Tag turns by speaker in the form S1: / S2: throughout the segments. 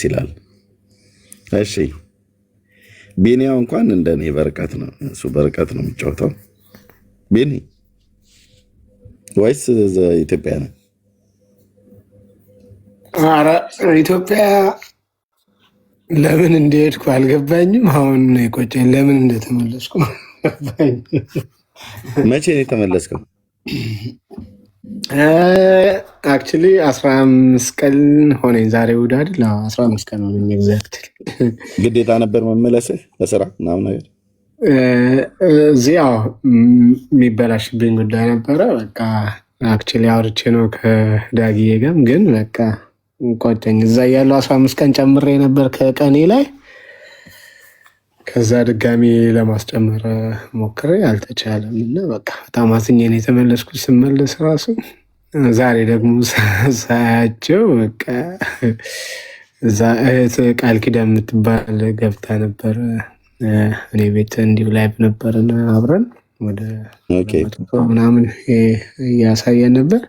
S1: ደስ ይላል። እሺ ቤኒያው እንኳን እንደኔ በርቀት ነው፣ እሱ በርቀት ነው የሚጫወተው። ቤኒ ወይስ ኢትዮጵያ ነው?
S2: ኧረ ኢትዮጵያ ለምን እንደሄድኩ አልገባኝም። አሁን ነው የቆጨኝ ለምን እንደተመለስኩ።
S1: መቼ ነው የተመለስከው?
S2: አክቹሊ 15 ቀን ሆነኝ። ዛሬ እሑድ አይደል? 15 ቀን ሆነኝ። ኤግዛክት
S1: ግዴታ ነበር መመለስህ ለስራ ምናምን ነገር?
S2: እዚህ ያው የሚበላሽብኝ ጉዳይ ነበረ። በቃ አክቹሊ አውርቼ ነው ከዳጊዬ ጋርም፣ ግን በቃ ቆጨኝ። እዛ ያለው 15 ቀን ጨምሬ ነበር ከቀኔ ላይ። ከዛ ድጋሚ ለማስጨመር ሞክሬ አልተቻለም እና በቃ በጣም አዝኜ ነው የተመለስኩት። ስመለስ ራሱ ዛሬ ደግሞ ሳያቸው በቃ እዛ እህት ቃል ኪዳን የምትባል ገብታ ነበር እኔ ቤት እንዲሁ ላይቭ ነበርን አብረን ወደ ምናምን እያሳየን ነበር።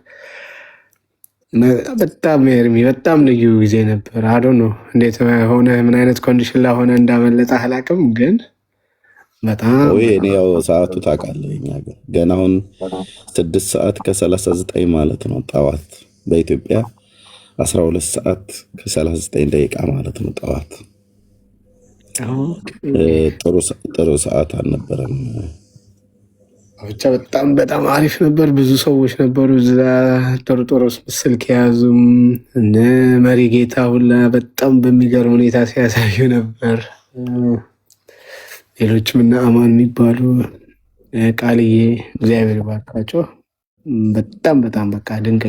S2: በጣም ኤርሚ በጣም ልዩ ጊዜ ነበር። አዶ ነው እንዴት ሆነ ምን አይነት ኮንዲሽን ላይ ሆነ እንዳመለጠ አላውቅም፣ ግን በጣም
S1: እኔ ያው ሰዓቱ ታውቃለህ፣ እኛ ገና አሁን 6 ሰዓት ከ39 ማለት ነው ጠዋት፣ በኢትዮጵያ 12 ሰዓት ከ39 ደቂቃ ማለት ነው ጠዋት። ጥሩ ሰዓት አልነበረም።
S2: ብቻ በጣም በጣም አሪፍ ነበር። ብዙ ሰዎች ነበሩ እዛ፣ ጥሩ ስልክ የያዙም እነ መሪ ጌታ ሁላ በጣም በሚገርም ሁኔታ ሲያሳዩ ነበር። ሌሎችም እና አማን የሚባሉ ቃልዬ፣ እግዚአብሔር ባርካቸው። በጣም በጣም በቃ ድንቅ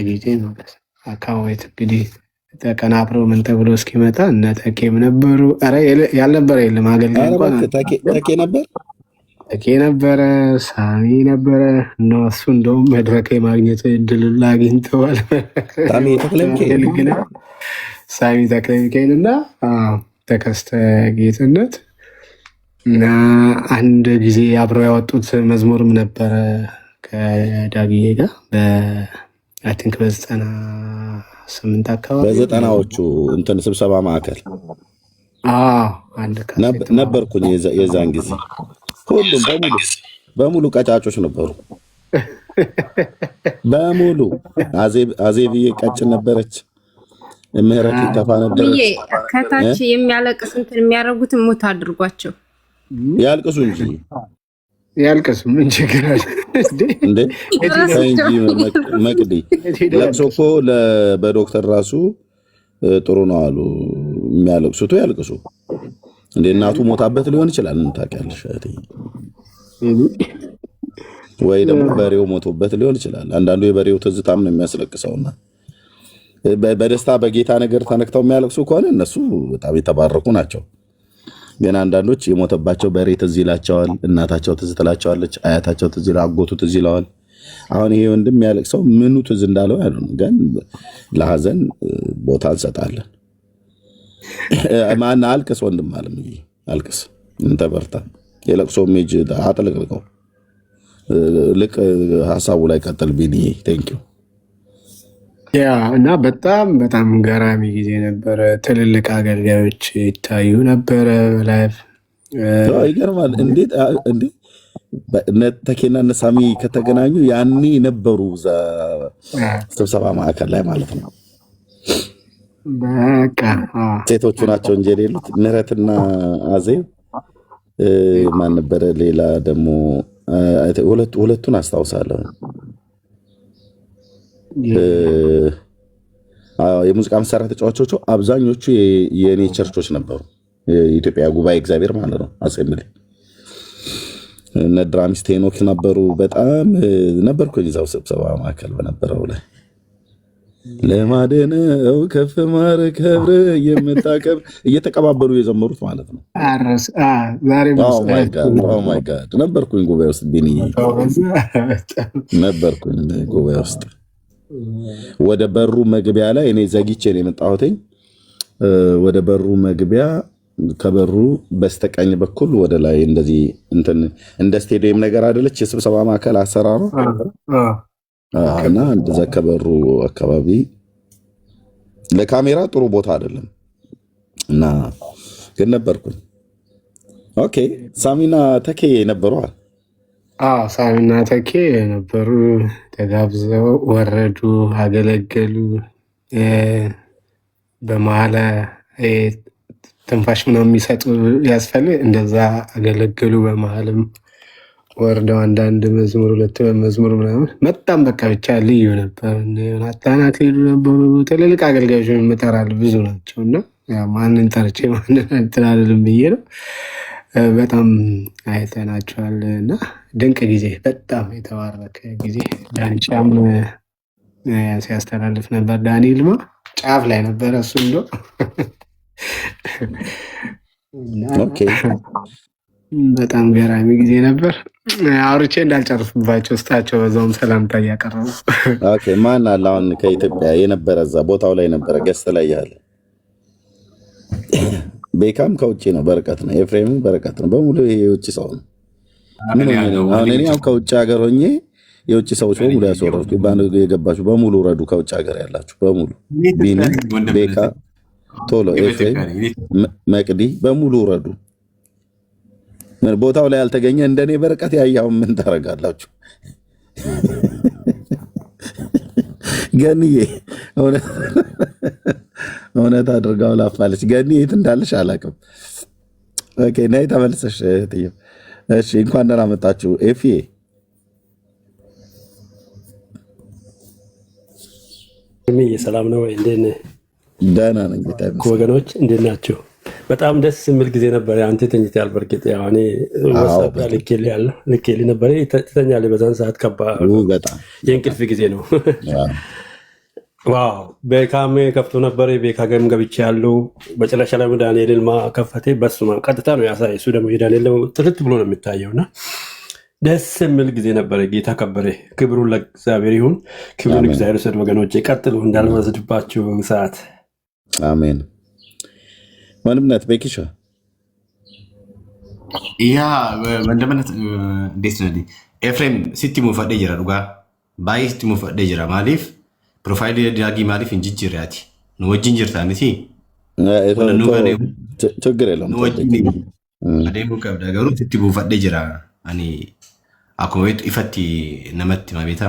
S2: ጊዜ ማለት ነው። አካባቢት እንግዲህ ተቀናብረው ምን ተብሎ እስኪመጣ እነ ተኬም ነበሩ። ኧረ ያልነበረ የለም። አገልጋይ እንኳን
S1: ተኬ ነበር፣
S2: ተኬ ነበረ፣ ሳሚ ነበረ። እነሱ እንደውም መድረክ የማግኘት እድል አግኝተዋል። ሳሚ ተክለሚካኤል እና ተከስተ ጌትነት እና አንድ ጊዜ አብረው ያወጡት መዝሙርም ነበረ ከዳግዬ ጋር አይ ቲንክ በ98 አካባቢ
S1: በ90ዎቹ እንትን ስብሰባ ማዕከል ነበርኩኝ። የዛን ጊዜ ሁሉም በሙሉ ቀጫጮች ነበሩ። በሙሉ አዜብዬ ቀጭን ነበረች። ምህረት ይተፋ ነበረች።
S3: ከታች የሚያለቅስ እንትን የሚያደርጉትን ሞት አድርጓቸው
S1: ያልቅሱ እንጂ
S2: ያልቅሱ ምን ችግር አለ
S1: እንዴ? መቅዲ ለቅሶ እኮ በዶክተር ራሱ ጥሩ ነው አሉ። የሚያለቅሱት ያልቅሱ እንዴ። እናቱ ሞታበት ሊሆን ይችላል፣ ምን ታውቂያለሽ? ወይ ደግሞ በሬው ሞቶበት ሊሆን ይችላል። አንዳንዱ የበሬው ትዝታም ነው የሚያስለቅሰውና በደስታ በጌታ ነገር ተነክተው የሚያለቅሱ ከሆነ እነሱ በጣም የተባረኩ ናቸው። ግን አንዳንዶች የሞተባቸው በሬ ትዝ ይላቸዋል፣ እናታቸው ትዝ ትላቸዋለች፣ አያታቸው ትዝ ይላል፣ አጎቱ ትዝ ይለዋል። አሁን ይሄ ወንድም የሚያለቅሰው ምኑ ትዝ እንዳለው ያሉ፣ ግን ለሀዘን ቦታ እንሰጣለን። ማን አልቅስ ወንድም አለም አልቅስ፣ እንተ በርታ። የለቅሶ ሜጅ አጥልቅልቀው ልቅ ሀሳቡ ላይ ቀጥል። ቢኒ ቴንኪው።
S2: ያ እና በጣም በጣም ገራሚ ጊዜ ነበረ። ትልልቅ አገልጋዮች ይታዩ ነበረ ላይቭ።
S1: ይገርማል። እንዴት ተኬና እነ ሳሚ ከተገናኙ ያኔ ነበሩ ስብሰባ ማዕከል ላይ ማለት ነው።
S2: በቃ
S1: ሴቶቹ ናቸው እንጂ የሌሉት ምህረትና አዜብ ማን ነበረ? ሌላ ደግሞ ሁለቱን አስታውሳለሁ። የሙዚቃ መሳሪያ ተጫዋቾቹ አብዛኞቹ የኔ ቸርቾች ነበሩ። የኢትዮጵያ ጉባኤ እግዚአብሔር ማለት ነው። አጼምል እነ ድራሚስት ሄኖክ ነበሩ። በጣም ነበርኩኝ እዛው ስብሰባ ማዕከል በነበረው ላይ ለማደነው ከፍ ማረ ከብረ የምታከብር እየተቀባበሉ የዘመሩት ማለት ነው። ማይ ጋድ ነበርኩኝ ጉባኤ ውስጥ ቢኒ ነበርኩኝ ጉባኤ ውስጥ። ወደ በሩ መግቢያ ላይ እኔ ዘግቼ ነው የመጣሁትኝ። ወደ በሩ መግቢያ ከበሩ በስተቀኝ በኩል ወደ ላይ እንደዚህ እንትን እንደ ስቴዲየም ነገር አይደለች የስብሰባ ማዕከል አሰራሩ እና እንደዛ ከበሩ አካባቢ ለካሜራ ጥሩ ቦታ አይደለም እና ግን ነበርኩኝ። ኦኬ ሳሚና ተኬ ነበሩ።
S2: ሳሚና ተኬ ነበሩ። ተጋብዘው ወረዱ፣ አገለገሉ። በመሀል ትንፋሽ ምናምን የሚሰጡ ያስፈልግ እንደዛ አገለገሉ። በመሀልም ወርደው አንዳንድ መዝሙር 2 መዝሙር ምናምን በጣም በቃ ብቻ ልዩ ነበር። ናታናት ሊሉ ነበሩ። ትልልቅ አገልጋዮች የምጠራል ብዙ ናቸው እና ማንን ጠርቼ ማንን እንትን አልልም ብዬ ነው። በጣም አይተናቸዋል እና ድንቅ ጊዜ፣ በጣም የተባረከ ጊዜ። ዳንቻም ሲያስተላልፍ ነበር። ዳኒ ልማ ጫፍ ላይ ነበረ እሱ እንደው በጣም ገራሚ ጊዜ ነበር። አውርቼ እንዳልጨርስባቸው ውስጣቸው በዛውም ሰላምታ እያቀረቡ
S1: ማን አለ አሁን ከኢትዮጵያ የነበረ እዛ ቦታው ላይ ነበረ ገስት ላይ ያለ ቤካም ከውጭ ነው፣ በርቀት ነው። ኤፍሬም በርቀት ነው። በሙሉ ይሄ የውጭ ሰው ነው። አሁን እኔ ከውጭ ሀገር ሆኜ የውጭ ሰዎች በሙሉ ያስወረድኩ። የገባችሁ በሙሉ ረዱ። ከውጭ ሀገር ያላችሁ በሙሉ ቢኒ፣ ቤካ፣ ቶሎ፣ ኤፍሬም፣ መቅዲ በሙሉ ረዱ። ቦታው ላይ ያልተገኘ እንደኔ በርቀት ያያውን ምን ታደርጋላችሁ? ገንዬ እውነት አድርጋው ላፋለች። ገኒ የት እንዳለሽ አላውቅም። ኦኬ ነይ ተመልሰሽ እህትዬው። እሺ እንኳን ደህና መጣችሁ። ኤፍዬ
S4: ሰላም ነው ወይ? እንዴት ነህ?
S1: ደህና ነኝ
S4: ወገኖች፣ እንዴት ናችሁ? በጣም ደስ የሚል ጊዜ ነበር። አንተ ተኝተሃል። በእርግጥ ያው እኔ ወሳብ ልኬልህ ነበር። ትተኛለህ በዛን ሰዓት። ከባድ የእንቅልፍ ጊዜ ነው። ዋው ቤካም ከፍቶ ነበር። ቤካ ገም ገብቼ ያለው መጨረሻ ላይ ዳንኤል ልማ ከፈቴ። በሱ ቀጥታ ነው ያሳይ። እሱ ደግሞ የዳንኤል ጥርት ብሎ ነው የሚታየው እና ደስ የሚል ጊዜ ነበረ። ጌታ ከበረ። ክብሩን ለእግዚአብሔር ይሁን። ክብሩን እግዚአብሔር ውሰድ። ወገኖቼ ቀጥሉ፣ እንዳልወስድባችሁ ሰዓት።
S1: አሜን። ወንድምነት ቤኪሻ
S5: ያ ወንድምነት እንዴት ነው? ኤፍሬም ሲቲ ሙፈደ ጅራ ዱጋ ባይ ሲቲ ሙፈደ ጅራ ማሊፍ ፕሮፋይል ዳጊ ማሊፍ እንጅጅሪያቲ ወጅን ጅርታ ነቲ
S1: ችግር የለውም።
S5: አዴሙ ቀብዳ ገሩ ሲቲ ሙፈደ ጅራ አኒ አኮሜት ኢፈቲ ነመት ማቤታ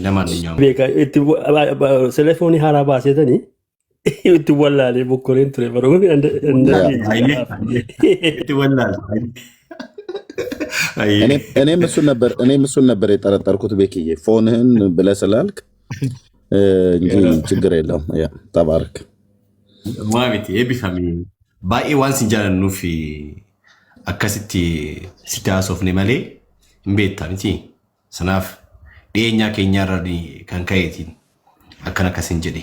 S5: ለማንኛውም
S4: ቴሌፎኒ ሀራባ ሴተኒ ትወላል ቦኮሬን ትሬበሩን
S1: እኔም እሱን ነበር የጠረጠርኩት። ቤክዬ ፎንህን ብለህ ስላልክ እንጂ ችግር የለውም። ተባረክ።
S5: ዋቤት የቢፋሚ ባኤ ዋን ሲንጃን ኑፊ አካሲቲ ሲታሶፍኔ መሌ እምቤታንቲ ስናፍ ዴኛ ኬኛ ራዲ ከንካየቲን አከናከስን ጀዴ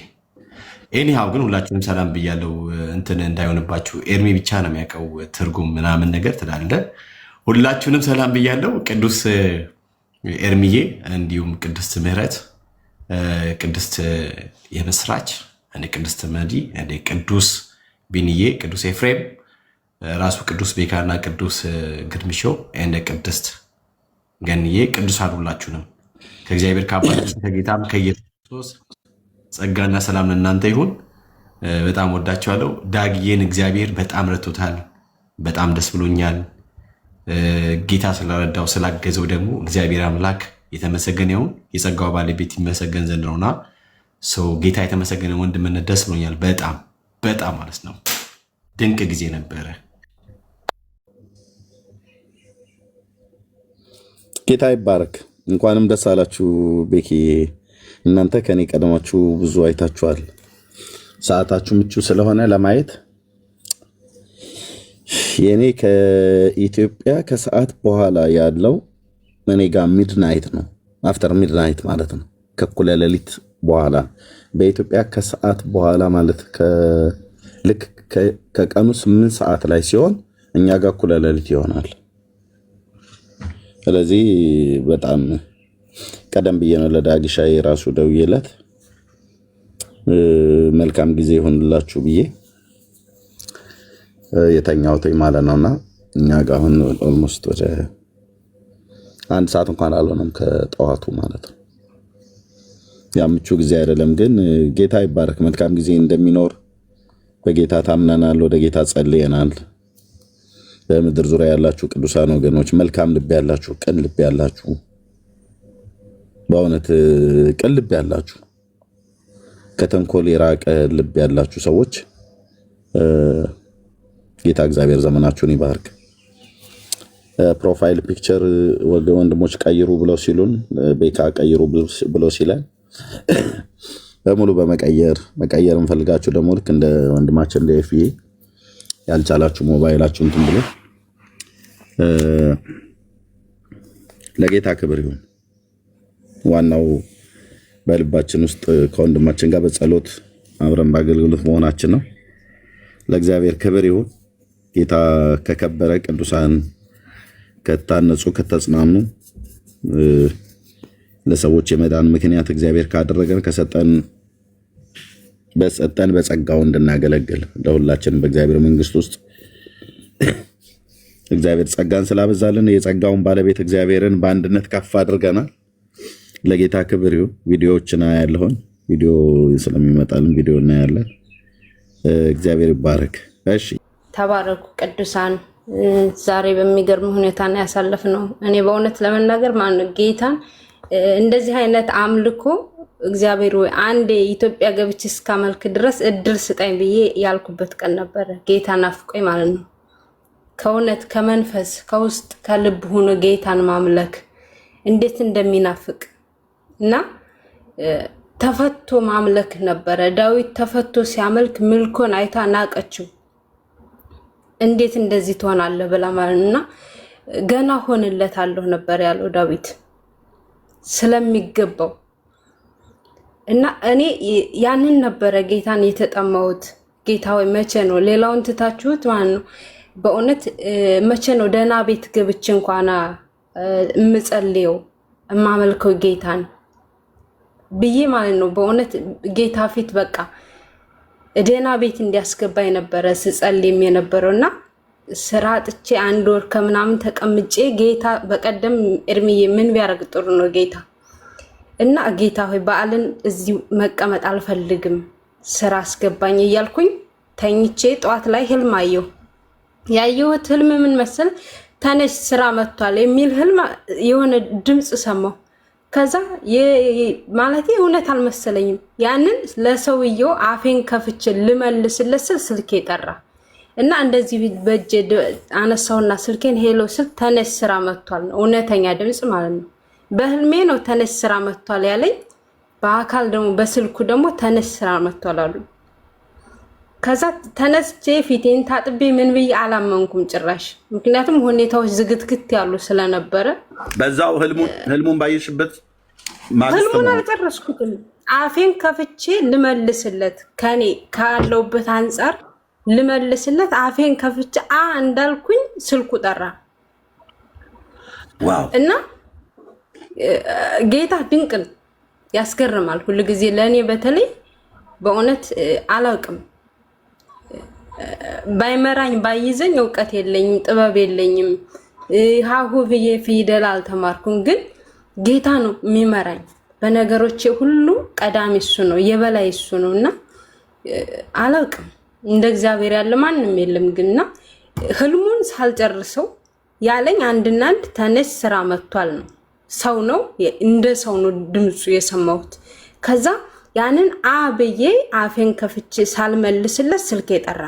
S5: ኤኒሃው ግን ሁላችሁንም ሰላም ብያለው። እንትን እንዳይሆንባችሁ ኤርሚ ብቻ ነው የሚያውቀው ትርጉም ምናምን ነገር ትላለ። ሁላችሁንም ሰላም ብያለው። ቅዱስ ኤርሚዬ፣ እንዲሁም ቅድስት ምህረት፣ ቅድስት የምስራች፣ እንደ ቅድስት መዲ፣ እንደ ቅዱስ ቢንዬ፣ ቅዱስ ኤፍሬም፣ ራሱ ቅዱስ ቤካና ቅዱስ ግድምሾ፣ እንደ ቅድስት ገንዬ፣ ቅዱሳን ሁላችሁንም ከእግዚአብሔር ከአባታችን ከጌታም ከኢየሱስ ጸጋና ሰላም ለእናንተ ይሁን። በጣም ወዳችኋለሁ። ዳግዬን እግዚአብሔር በጣም ረቶታል። በጣም ደስ ብሎኛል። ጌታ ስለረዳው ስላገዘው ደግሞ እግዚአብሔር አምላክ የተመሰገነ ይሁን። የጸጋው ባለቤት ይመሰገን ዘንድ ነውና ሰው ጌታ የተመሰገነ ወንድምነት ደስ ብሎኛል። በጣም በጣም ማለት ነው። ድንቅ ጊዜ ነበረ።
S1: ጌታ ይባረክ። እንኳንም ደስ አላችሁ ቤኪ። እናንተ ከኔ ቀደማችሁ ብዙ አይታችኋል። ሰዓታችሁ ምቹ ስለሆነ ለማየት የኔ ከኢትዮጵያ ከሰዓት በኋላ ያለው እኔ ጋር ሚድናይት ነው። አፍተር ሚድናይት ማለት ነው። ከእኩለ ሌሊት በኋላ በኢትዮጵያ ከሰዓት በኋላ ማለት ልክ ከቀኑ 8 ሰዓት ላይ ሲሆን እኛ ጋር እኩለ ሌሊት ይሆናል። ስለዚህ በጣም ቀደም ብዬ ነው ለዳጊሻ የራሱ ደውዬለት መልካም ጊዜ ይሆንላችሁ ብዬ የተኛሁት ማለት ነውና እኛ ጋር አሁን ኦልሞስት ወደ 1 ሰዓት እንኳን አልሆነም ከጠዋቱ ማለት ነው። ያምቹ ጊዜ አይደለም። ግን ጌታ ይባረክ። መልካም ጊዜ እንደሚኖር በጌታ ታምነናል። ወደ ጌታ ጸልየናል። በምድር ዙሪያ ያላችሁ ቅዱሳን ወገኖች፣ መልካም ልብ ያላችሁ፣ ቅን ልብ ያላችሁ፣ በእውነት ቅን ልብ ያላችሁ፣ ከተንኮል የራቀ ልብ ያላችሁ ሰዎች ጌታ እግዚአብሔር ዘመናችሁን ይባርክ። ፕሮፋይል ፒክቸር ወንድሞች ቀይሩ ብለው ሲሉን ቤካ ቀይሩ ብለው ሲለን በሙሉ መቀየር እንፈልጋችሁ ደግሞ ልክ እንደ ወንድማችን እንደ ኤፍዬ ያልቻላችሁ ሞባይላችሁ እንትን ብሎ ለጌታ ክብር ይሁን። ዋናው በልባችን ውስጥ ከወንድማችን ጋር በጸሎት አብረን በአገልግሎት መሆናችን ነው። ለእግዚአብሔር ክብር ይሁን። ጌታ ከከበረ ቅዱሳን ከታነጹ ከተጽናኑ ለሰዎች የመዳን ምክንያት እግዚአብሔር ካደረገን ከሰጠን በጸጋው እንድናገለግል ለሁላችንም በእግዚአብሔር መንግስት ውስጥ እግዚአብሔር ጸጋን ስላበዛልን የጸጋውን ባለቤት እግዚአብሔርን በአንድነት ከፍ አድርገናል። ለጌታ ክብር ይሁን። ቪዲዮዎችን ያለውን ቪዲዮ ስለሚመጣልን ቪዲዮ እናያለን። እግዚአብሔር ይባረክ። እሺ
S3: ተባረኩ ቅዱሳን። ዛሬ በሚገርም ሁኔታ ነው ያሳለፍነው። እኔ በእውነት ለመናገር ማነው ጌታን እንደዚህ አይነት አምልኮ እግዚአብሔር ወይ አንዴ ኢትዮጵያ ገብቼ እስካመልክ ድረስ እድል ስጠኝ ብዬ ያልኩበት ቀን ነበረ። ጌታ ናፍቆኝ ማለት ነው። ከእውነት ከመንፈስ ከውስጥ ከልብ ሆኖ ጌታን ማምለክ እንዴት እንደሚናፍቅ እና ተፈቶ ማምለክ ነበረ። ዳዊት ተፈቶ ሲያመልክ ምልኮን አይታ ናቀችው። እንዴት እንደዚህ ትሆናለህ ብላ ማለትና ገና ሆንለታለሁ ነበር ያለው ዳዊት ስለሚገባው እና እኔ ያንን ነበረ ጌታን የተጠማሁት። ጌታ ወይ መቼ ነው ሌላውን ትታችሁት ማለት ነው በእውነት መቼ ነው ደህና ቤት ገብቼ እንኳን እምጸልየው እማመልከው ጌታን ብዬ ማለት ነው። በእውነት ጌታ ፊት በቃ ደህና ቤት እንዲያስገባኝ ነበረ ስጸልይም የነበረውና ስራ ጥቼ 1 ወር ከምናምን ተቀምጬ ጌታ በቀደም እርምዬ ምን ቢያረግ ጥሩ ነው ጌታ እና ጌታ ሆይ በዓልን እዚህ መቀመጥ አልፈልግም ስራ አስገባኝ እያልኩኝ ተኝቼ ጧት ላይ ህልም አየሁ። ያየሁት ህልም ምን መሰል ተነሽ ስራ መጥቷል የሚል ህልም የሆነ ድምጽ ሰማሁ። ከዛ ማለት እውነት አልመሰለኝም። ያንን ለሰውየው አፌን ከፍቼ ልመልስለት ስልኬ ጠራ እና እንደዚህ በእጄ አነሳውና ስልኬን ሄሎ ስል ተነሽ ስራ መጥቷል ነው እውነተኛ ድምጽ ማለት ነው። በህልሜ ነው ተነሽ ስራ መጥቷል ያለኝ። በአካል ደግሞ በስልኩ ደግሞ ተነሽ ስራ መጥቷል አሉ። ከዛ ተነስቼ ፊቴን ታጥቤ ምን ብዬ አላመንኩም ጭራሽ። ምክንያቱም ሁኔታዎች ዝግትግት ያሉ ስለነበረ
S1: በዛው ህልሙን ባይሽበት ማለት ነው።
S3: ህልሙን አልጨረስኩትም። አፌን ከፍቼ ልመልስለት ከኔ ካለውበት አንፃር ልመልስለት አፌን ከፍቼ እንዳልኩኝ ስልኩ ጠራ።
S1: ዋው!
S3: እና ጌታ ድንቅን ያስገርማል ሁሉ ጊዜ ለኔ በተለይ በእውነት አላውቅም። ባይመራኝ ባይዘኝ እውቀት የለኝም ጥበብ የለኝም ሃሁ ብዬ ፊደል አልተማርኩም። ግን ጌታ ነው የሚመራኝ በነገሮቼ ሁሉ ቀዳሚ እሱ ነው የበላይ እሱ ነውና አላውቅም እንደ እግዚአብሔር ያለ ማንም የለም። ግንና ህልሙን ሳልጨርሰው ያለኝ አንድና አንድ ተነሽ ስራ መጥቷል ነው። ሰው ነው እንደ ሰው ነው ድምጹ የሰማሁት። ከዛ ያንን አብዬ አፌን ከፍቼ ሳልመልስለት ስልኬ ጠራ።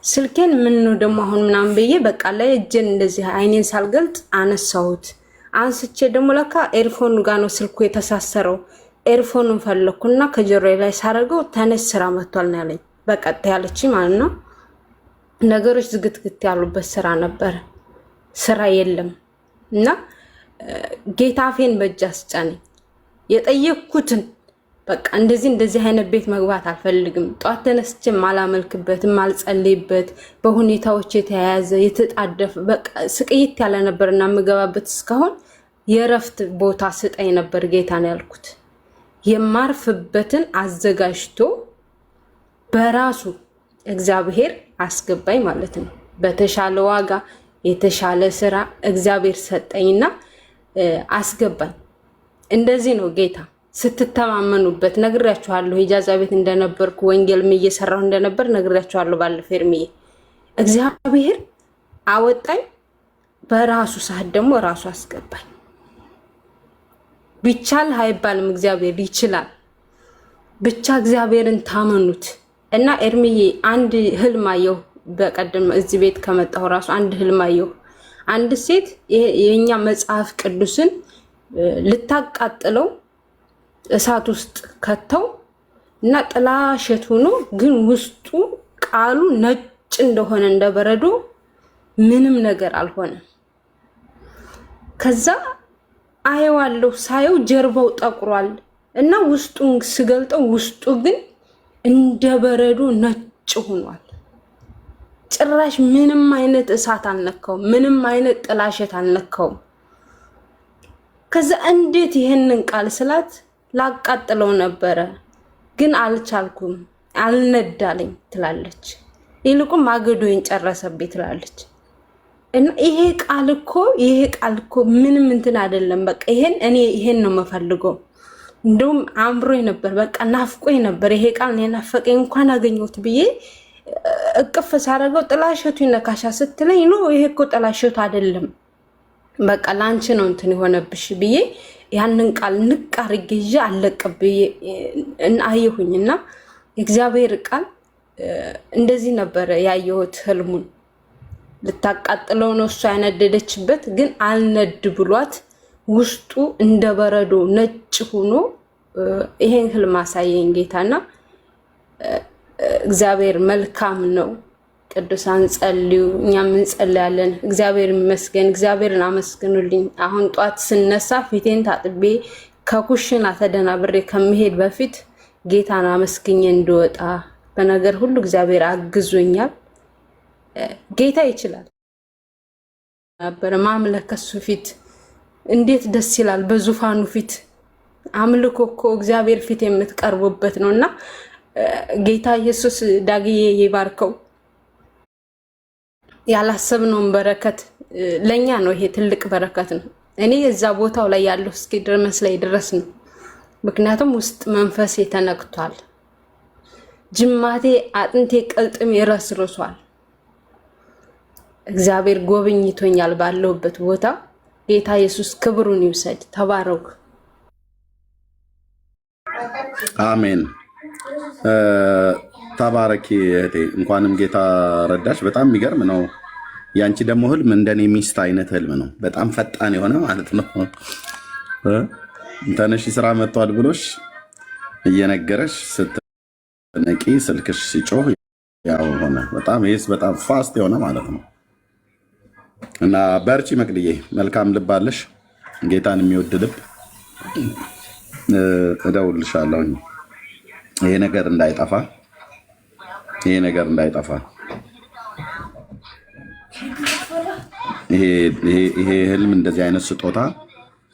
S3: ስልኬን ምን ነው ደግሞ አሁን ምናምን ብዬ በቃ ላይ እጄን እንደዚህ አይኔን ሳልገልጥ አነሳሁት። አንስቼ ደግሞ ለካ ኤርፎን ጋር ነው ስልኩ የተሳሰረው። ኤርፎኑን ፈለኩና ከጆሮዬ ላይ ሳረገው ተነሽ ስራ መጥቷል ነው ያለኝ። በቃ ያለች ማለት ነው። ነገሮች ዝግትግት ያሉበት ስራ ነበር። ስራ የለም እና ጌታ አፌን በእጅ አስጫነኝ። የጠየቅኩትን በቃ እንደዚህ አይነት ቤት መግባት አልፈልግም። ጧት ተነስቼ ማላመልክበት ማልጸልይበት በሁኔታዎች የተያያዘ የተጣደፈ በቃ ስቅይት ያለ ነበርና የምገባበት እስካሁን የረፍት ቦታ ስጠኝ ነበር ጌታ ነው ያልኩት። የማርፍበትን አዘጋጅቶ በራሱ እግዚአብሔር አስገባኝ ማለት ነው። በተሻለ ዋጋ የተሻለ ስራ እግዚአብሔር ሰጠኝና አስገባኝ። እንደዚህ ነው ጌታ ስትተማመኑበት ነግሬያችኋለሁ። ኢጃዛ ቤት እንደነበርኩ ወንጌልም እየሰራሁ እንደነበር ነግሬያችኋለሁ። ባለፈው ኤርሚዬ እግዚአብሔር አወጣኝ፣ በራሱ ሰዓት ደግሞ ራሱ አስገባኝ። ቢቻል አይባልም፣ እግዚአብሔር ይችላል። ብቻ እግዚአብሔርን ታመኑት እና ኤርሚዬ አንድ ህልም አየሁ። በቀደም እዚህ ቤት ከመጣሁ ራሱ አንድ ህልም አየሁ። አንድ ሴት የኛ መጽሐፍ ቅዱስን ልታቃጥለው እሳት ውስጥ ከተው እና ጥላሸት ሆኖ ግን ውስጡ ቃሉ ነጭ እንደሆነ እንደበረዶ ምንም ነገር አልሆነም። ከዛ አየዋለሁ። ሳየው ጀርባው ጠቁሯል እና ውስጡን ስገልጠው ውስጡ ግን እንደበረዶ ነጭ ሆኗል። ጭራሽ ምንም አይነት እሳት አልነካውም፣ ምንም አይነት ጥላሸት አልነካውም። ከዛ እንዴት ይሄንን ቃል ስላት ላቃጥለው ነበረ ግን አልቻልኩም፣ አልነዳለኝ ትላለች። ይልቁም ማገዶን ጨረሰብኝ ትላለች። እና ይሄ ቃል እኮ ምንም እንትን አይደለም። በቃ ይሄን ነው የምፈልገው። እንደውም አምሮኝ ነበር፣ በቃ ናፍቆኝ ነበር። ይሄ ቃል ነው ናፈቀኝ፣ እንኳን አገኘሁት ብዬ እቅፍ ሳረገው ጥላሸቱ ይነካሻ ስትለኝ ነው ይሄ እኮ ጥላሸቱ አይደለም፣ በቃ ላንቺ ነው እንትን የሆነብሽ ብዬ ያንን ቃል ንቅ አድርጌ ይዤ አለቅብዬ አየሁኝና እግዚአብሔር ቃል እንደዚህ ነበረ ያየሁት ህልሙን። ልታቃጥለው ነው እሷ ያነደደችበት፣ ግን አልነድ ብሏት ውስጡ እንደ በረዶ ነጭ ሆኖ ይሄን ህልም አሳየኝ ጌታና እግዚአብሔር መልካም ነው። ቅዱሳን ጸልዩ፣ እኛም እንጸልያለን። እግዚአብሔር ይመስገን። እግዚአብሔርን አመስግኑልኝ። አሁን ጧት ስነሳ ፊቴን ታጥቤ ከኩሽና ተደናብሬ ከመሄድ በፊት ጌታን አመስግኜ እንድወጣ በነገር ሁሉ እግዚአብሔር አግዞኛል። ጌታ ይችላል ነበር ማምለክ ከሱ ፊት እንዴት ደስ ይላል። በዙፋኑ ፊት አምልኮ እኮ እግዚአብሔር ፊት የምትቀርቡበት ነውና ጌታ ኢየሱስ ዳግዬ ይባርከው። ያላሰብነውን በረከት ለኛ ነው። ይሄ ትልቅ በረከት ነው። እኔ እዛ ቦታው ላይ ያለው እስኪ ድረስ ላይ ድረስ ነው። ምክንያቱም ውስጥ መንፈሴ ተነክቷል። ጅማቴ አጥንቴ ቀልጥም ይረስርሷል። እግዚአብሔር ጎብኝቶኛል ባለሁበት ቦታ። ጌታ ኢየሱስ ክብሩን ይውሰድ። ተባረኩ።
S1: አሜን። ተባረኪ እህቴ፣ እንኳንም ጌታ ረዳሽ። በጣም የሚገርም ነው። ያንቺ ደግሞ ህልም እንደኔ ሚስት አይነት ህልም ነው። በጣም ፈጣን የሆነ ማለት ነው። ተነሺ ስራ መጥቷል ብሎሽ እየነገረሽ ስትነቂ ስልክሽ ሲጮህ ያው ሆነ። ይሄስ በጣም ፋስት የሆነ ማለት ነው። እና በርቺ መቅድዬ፣ መልካም ልብ አለሽ፣ ጌታን የሚወድ ልብ። እደውልልሻለሁ ይሄ ነገር እንዳይጠፋ። ይሄ ህልም እንደዚህ አይነት ስጦታ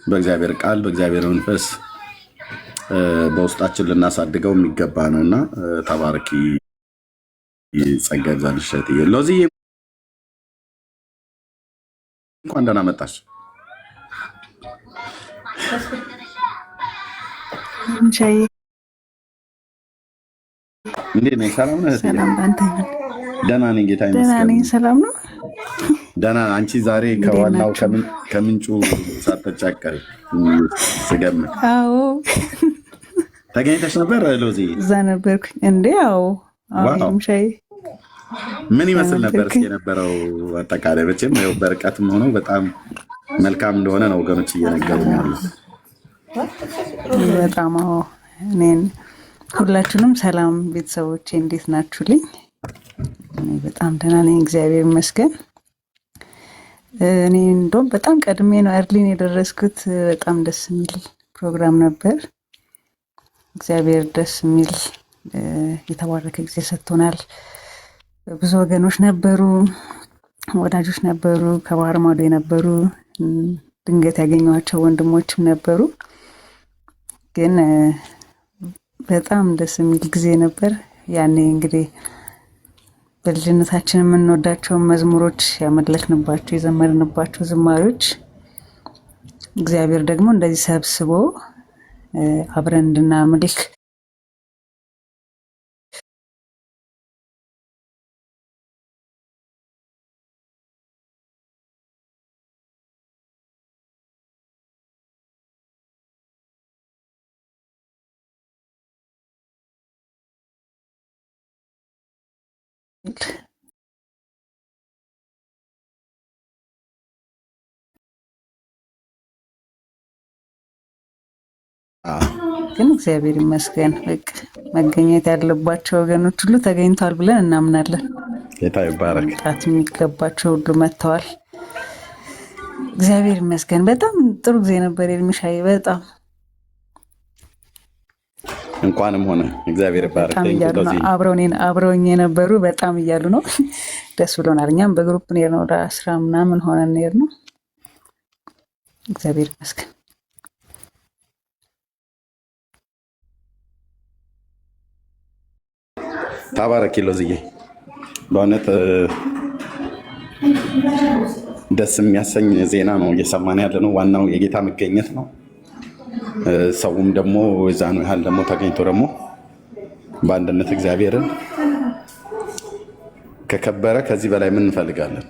S1: በእግዚአብሔር ቃል በእግዚአብሔር መንፈስ በውስጣችን ልናሳድገው የሚገባ ነውና ተባረኪ። ጸጋ ይብዛልሽ እህትዬ። ሎዚዬ እንኳን ደህና መጣሽ። እንዴት ነሽ? ሰላም ነህ?
S6: ሰላም ባንተ ይሁን።
S1: ደህና ነኝ ጌታ ይመስገን።
S6: ደህና ነኝ። ሰላም ነው?
S1: ደህና። አንቺ ዛሬ ከዋናው ከምንጩ ሳትጫቀሪ ስገምት።
S6: አዎ
S1: ተገኝተሽ ነበር ሎዚ?
S6: እዛ ነበርኩኝ እንዴ? አዎ። ሻይ
S1: ምን ይመስል ነበር የነበረው አጠቃላይ? መቼም ያው በርቀትም ሆነው በጣም መልካም እንደሆነ ነው ወገኖች እየነገሩኝ ያሉት።
S6: በጣም አዎ። እኔን ሁላችሁንም ሰላም ቤተሰቦቼ፣ እንዴት ናችሁልኝ? በጣም ደህና ነኝ፣ እግዚአብሔር ይመስገን። እኔ እንደውም በጣም ቀድሜ ነው እርሊን የደረስኩት። በጣም ደስ የሚል ፕሮግራም ነበር። እግዚአብሔር ደስ የሚል የተባረከ ጊዜ ሰጥቶናል። ብዙ ወገኖች ነበሩ፣ ወዳጆች ነበሩ፣ ከባህር ማዶ የነበሩ ድንገት ያገኘኋቸው ወንድሞችም ነበሩ። ግን በጣም ደስ የሚል ጊዜ ነበር። ያኔ እንግዲህ በልጅነታችን የምንወዳቸውን መዝሙሮች ያመለክንባቸው የዘመርንባቸው ዝማሪዎች እግዚአብሔር ደግሞ እንደዚህ ሰብስቦ አብረን እንድናመልክ ግን እግዚአብሔር ይመስገን በቃ መገኘት ያለባቸው ወገኖች ሁሉ ተገኝተዋል ብለን እናምናለን።
S1: ጌታ ይባረክ።
S6: መምጣት የሚገባቸው ሁሉ መጥተዋል። እግዚአብሔር ይመስገን። በጣም ጥሩ ጊዜ ነበር ኤልሚሻዬ። በጣም
S1: እንኳንም ሆነ እግዚአብሔር ይባረክ።
S6: በጣም እያሉ ነው አብረውኝ የነበሩ በጣም እያሉ ነው። ደስ ብሎናል። እኛም በግሩፕ ኔር ነው ወደ 10 ምናምን ሆነን ኔር ነው። እግዚአብሔር ይመስገን።
S1: ተባረክ ሎዝዬ። በእውነት ደስ የሚያሰኝ ዜና ነው እየሰማን ያለ ነው። ዋናው የጌታ መገኘት ነው። ሰውም ደግሞ የዛኑ ያህል ደግሞ ተገኝቶ ደግሞ በአንድነት እግዚአብሔርን ከከበረ ከዚህ በላይ ምን እንፈልጋለን?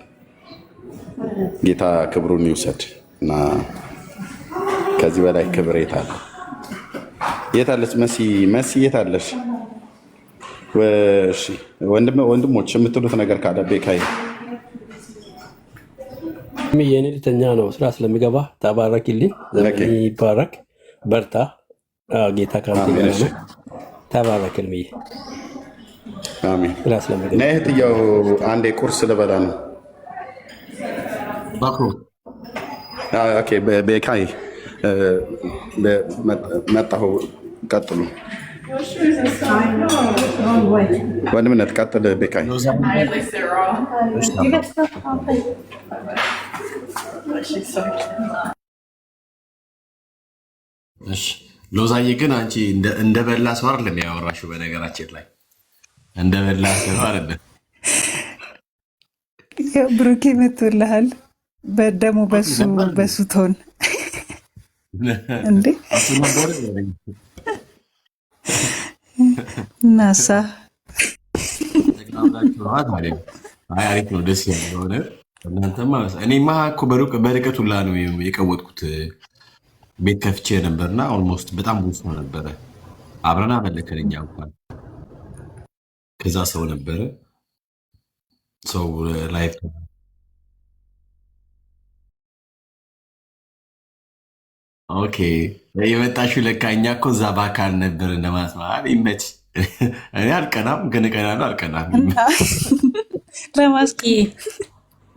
S1: ጌታ ክብሩን ይውሰድ እና ከዚህ በላይ ክብር የታለ? የታለች መሲ የታለች? እሺ ወንድሞች የምትሉት ነገር ካለ ቤካይ
S4: የኔ ልተኛ ነው ስራ ስለሚገባ ተባረክልኝ። ዘመን ይባረክ፣ በርታ። ጌታ ካንተ ጋር ነው። ተባረክልኝ።
S1: አሜን።
S4: ስራ ስለሚገባ
S1: እህትየው አንዴ ቁርስ ልበላ ነው። ኦኬ ቤካይ መጣሁ። ቀጥሉ ወንድምነት ቀጥል ቤካይ።
S5: ሎዛዬ ግን አንቺ እንደበላ ሰው አይደለም ያወራሽው። በነገራችን ላይ እንደበላ ሰው አይደለም።
S6: ብሩኬ መቶልሃል በደሙ በሱ ቶን እንዴ እናሳ
S5: አሪፍ ነው። ደስ ያለሆነ እናንተማ እኔማ እኮ በርቀት ሁላ ነው የቀወጥኩት። ቤት ከፍቼ ነበርና ኦልሞስት በጣም ብዙ ሰው ነበረ። አብረን አመለከን እኛ እንኳን ከዛ ሰው ነበረ ሰው ላይፍ ኦኬ የመጣሽው ለካ እኛ እኮ እዛ በአካል ነበር እንደማስማል ይመች። እኔ አልቀናም ግን እቀናለሁ አልቀናም።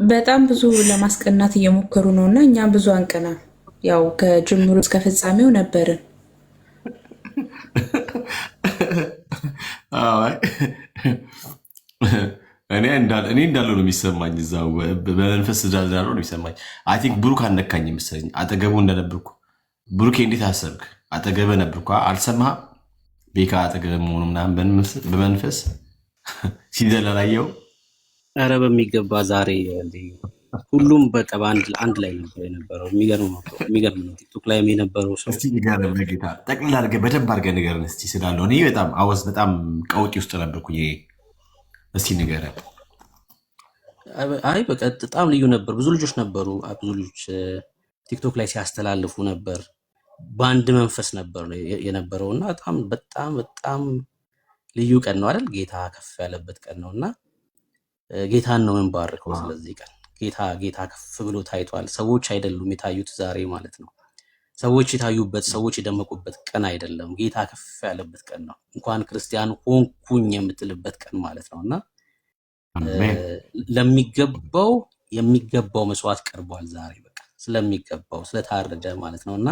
S7: በጣም ብዙ ለማስቀናት እየሞከሩ ነው እና እኛ ብዙ አንቀናም። ያው ከጅምሩ እስከ ፍጻሜው ነበርን።
S5: እኔ እንዳለው ነው የሚሰማኝ። እዛው በመንፈስ እንዳለው ነው የሚሰማኝ። አይ ቲንክ ብሩክ አነካኝ መሰለኝ አጠገቡ እንደነበርኩ። ብሩኬ እንዴት አሰብክ? አጠገበ ነበርኩ። አልሰማህም? ቤካ አጠገበ መሆኑ ምናምን በመንፈስ ሲዘለላየው።
S8: ኧረ በሚገባ ዛሬ ሁሉም በቃ አንድ ላይ ነበር የነበረው። የሚገርም ነው። ቲክቶክ ላይ የነበረው ሰው
S5: እስቲ ንገረን በጌታ ጠቅልል አድርገህ በደንብ አድርገህ ንገረን እስቲ ስላለው። እኔ በጣም ቀውጢ ውስጥ ነበርኩ። እስቲ ንገረን።
S8: አይ በቃ በጣም ልዩ ነበር። ብዙ ልጆች ነበሩ። ብዙ ልጆች ቲክቶክ ላይ ሲያስተላልፉ ነበር። በአንድ መንፈስ ነበር የነበረው እና በጣም ልዩ ቀን ነው አይደል? ጌታ ከፍ ያለበት ቀን ነው እና ጌታን ነው የምንባርከው። ስለዚህ ቀን ጌታ ከፍ ብሎ ታይቷል። ሰዎች አይደሉም የታዩት ዛሬ ማለት ነው። ሰዎች የታዩበት፣ ሰዎች የደመቁበት ቀን አይደለም። ጌታ ከፍ ያለበት ቀን ነው። እንኳን ክርስቲያን ሆንኩኝ የምትልበት ቀን ማለት ነው እና የሚገባው መስዋዕት ቀርቧል ዛሬ በቃ ስለሚገባው ስለታረደ ማለት ነው እና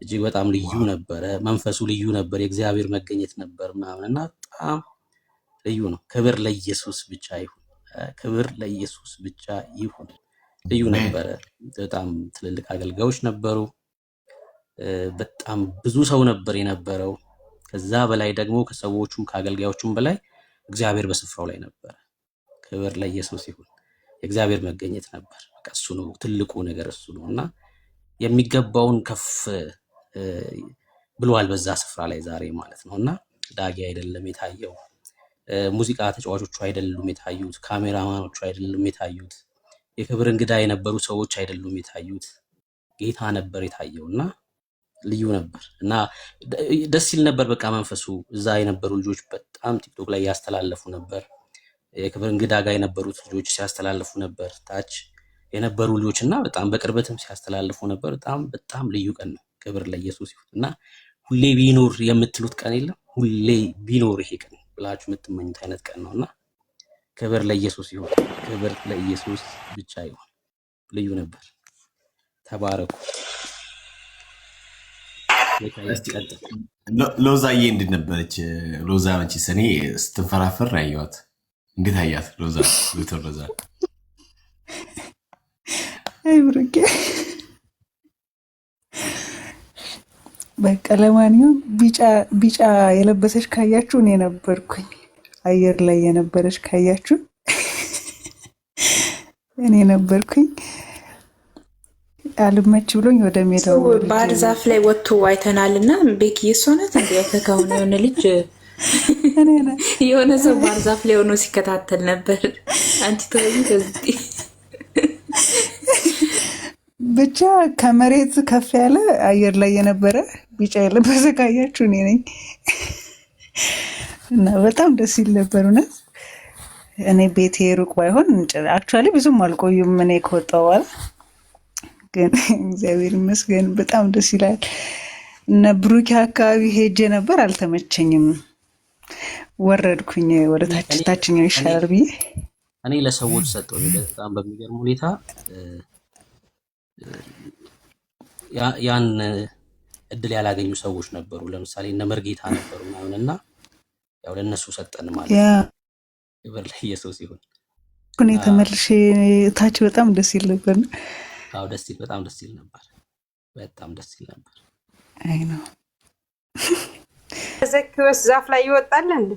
S8: እጅግ በጣም ልዩ ነበረ። መንፈሱ ልዩ ነበር። የእግዚአብሔር መገኘት ነበር ምናምን እና በጣም ልዩ ነው። ክብር ለኢየሱስ ብቻ ይሁን። ክብር ለኢየሱስ ብቻ ይሁን። ልዩ ነበረ። በጣም ትልልቅ አገልጋዮች ነበሩ። በጣም ብዙ ሰው ነበር የነበረው። ከዛ በላይ ደግሞ ከሰዎቹም ከአገልጋዮቹም በላይ እግዚአብሔር በስፍራው ላይ ነበር። ክብር ለኢየሱስ ይሁን። የእግዚአብሔር መገኘት ነበር። በቃ እሱ ነው ትልቁ ነገር እሱ ነው እና የሚገባውን ብሏል በዛ ስፍራ ላይ ዛሬ ማለት ነው። እና ዳጊ አይደለም የታየው፣ ሙዚቃ ተጫዋቾቹ አይደሉም የታዩት፣ ካሜራማኖቹ አይደሉም የታዩት፣ የክብር እንግዳ የነበሩ ሰዎች አይደሉም የታዩት፣ ጌታ ነበር የታየው እና ልዩ ነበር እና ደስ ይል ነበር። በቃ መንፈሱ እዛ የነበሩ ልጆች በጣም ቲክቶክ ላይ ያስተላለፉ ነበር። የክብር እንግዳ ጋር የነበሩት ልጆች ሲያስተላልፉ ነበር። ታች የነበሩ ልጆች እና በጣም በቅርበትም ሲያስተላልፉ ነበር። በጣም ልዩ ቀን ነው። ክብር ለኢየሱስ ይሁን እና ሁሌ ቢኖር የምትሉት ቀን የለም። ሁሌ ቢኖር ይሄ ቀን ብላችሁ የምትመኙት አይነት ቀን ነው እና ክብር ለኢየሱስ ይሁን። ክብር ለኢየሱስ ብቻ ይሁን። ልዩ ነበር። ተባረኩ።
S5: ሎዛዬ እንዴት ነበረች? ሎዛ መቼስ እኔ ስትንፈራፈር ያየኋት። እንዴት አያት ሎዛ? ዶክተር ሎዛ
S6: አይ ብሩኬ በቃ ለማንኛውም ቢጫ የለበሰች ካያችሁ እኔ ነበርኩኝ። አየር ላይ የነበረች ካያችሁ እኔ ነበርኩኝ። አልመች ብሎኝ ወደ ሜዳው
S7: ባህር ዛፍ ላይ ወጥቶ አይተናል እና ቤኪ እሷ ናት እንዲ ከሆነ የሆነ ልጅ የሆነ ሰው ባህር ዛፍ ላይ ሆኖ ሲከታተል ነበር። አንቺ ተወይ ከዚህ
S6: ብቻ ከመሬት ከፍ ያለ አየር ላይ የነበረ ቢጫ የለበሰ ካያችሁ እኔ ነኝ እና በጣም ደስ ይል ነበር። እውነት እኔ ቤቴ ሩቅ ባይሆን አክቹዋሊ ብዙም አልቆዩም እኔ ከወጣሁ በኋላ፣ ግን እግዚአብሔር ይመስገን በጣም ደስ ይላል። እነ ብሩኬ አካባቢ ሄጄ ነበር፣ አልተመቸኝም። ወረድኩኝ ወደ ታችኛው ይሻላል ብዬ
S8: እኔ ለሰዎች ሰጠው። በጣም በሚገርም ሁኔታ ያን እድል ያላገኙ ሰዎች ነበሩ። ለምሳሌ እነ መርጌታ ነበሩ ምናምን እና ያው ለነሱ ሰጠን ማለት ነው። ክብር ለኢየሱስ ይሁን።
S6: እኔ ተመልሼ ታች በጣም ደስ ይል ነበር።
S8: አዎ በጣም ደስ ይል ነበር። በጣም ደስ ይል ነበር።
S6: አይ ነው
S3: ዘኪዎስ ዛፍ ላይ ይወጣል እንዴ?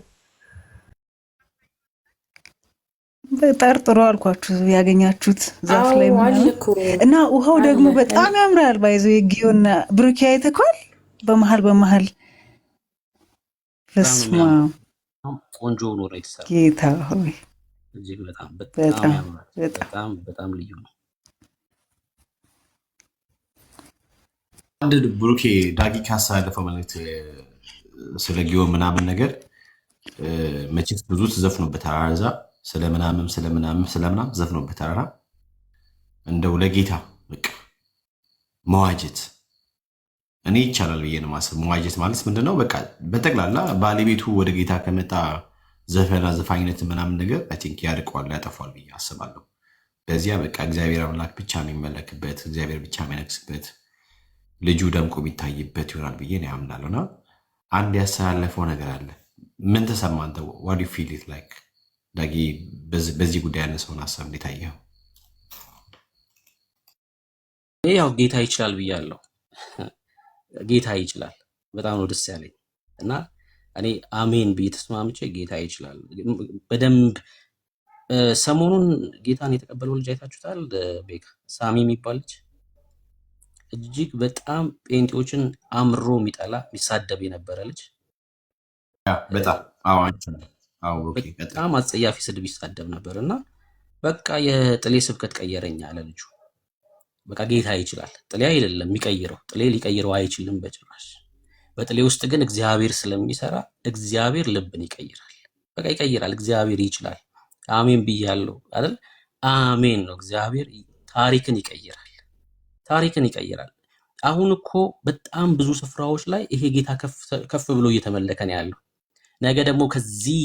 S6: ጠርጥሮ አልኳችሁ ያገኛችሁት ዛፍ ላይ እና ውሃው ደግሞ በጣም ያምራል። ባይዘው የጊዮን ብሩኬ አይተኳል። በመሃል በስማ
S8: ቆንጆ ሆኖ ነው የተሰራው።
S6: ጌታ ሆይ
S8: እጅግ በጣም ልዩ ነው።
S5: አንድ ብሩኬ ዳጊ ካስተላለፈው መልዕክት ስለ ጊዮን ምናምን ነገር መቼስ ብዙ ትዘፍኑበታል። አዛ ስለምናምን ዘፍኖበታል። እንደው ለጌታ በቃ መዋጀት እኔ ይቻላል ብዬ ነው ማሰብ። መዋጀት ማለት ምንድነው? በቃ በጠቅላላ ባለቤቱ ወደ ጌታ ከመጣ ዘፈና ዘፋኝነት ምናምን ነገር አይ ቲንክ ያርቀዋል፣ ያጠፋል ብዬ አስባለሁ። በዚያ በቃ እግዚአብሔር አምላክ ብቻ ነው የሚመለክበት፣ እግዚአብሔር ብቻ የሚነግስበት፣ ልጁ ደምቆ የሚታይበት ይሆናል ብዬ ነው ያምናለሁ። እና አንድ ያስተላለፈው ነገር አለ። ምን ተሰማ አንተ? ዋት ዱ ዩ ፊል ኢት ላይክ ዳጊ በዚህ ጉዳይ ያነሰውን ሀሳብ እንዴት አየኸው?
S8: ያው ጌታ ይችላል ብያለሁ። ጌታ ይችላል። በጣም ነው ደስ ያለኝ እና እኔ አሜን ብዬ ተስማምቼ ጌታ ይችላል በደንብ። ሰሞኑን ጌታን የተቀበለው ልጅ አይታችሁታል? ቤካ ሳሚ የሚባል ልጅ እጅግ በጣም ጴንጤዎችን አምሮ የሚጠላ የሚሳደብ የነበረ ልጅ፣ በጣም አጸያፊ ስድብ ይሳደብ ነበር እና በቃ የጥሌ ስብከት ቀየረኝ አለ ልጁ። በቃ ጌታ ይችላል። ጥሌ አይደለም የሚቀይረው፣ ጥሌ ሊቀይረው አይችልም በጭራሽ። በጥሌ ውስጥ ግን እግዚአብሔር ስለሚሰራ እግዚአብሔር ልብን ይቀይራል። በቃ ይቀይራል። እግዚአብሔር ይችላል። አሜን ብያለሁ አይደል? አሜን ነው። እግዚአብሔር ታሪክን ይቀይራል። ታሪክን ይቀይራል። አሁን እኮ በጣም ብዙ ስፍራዎች ላይ ይሄ ጌታ ከፍ ብሎ እየተመለከ ነው ያለው። ነገ ደግሞ ከዚህ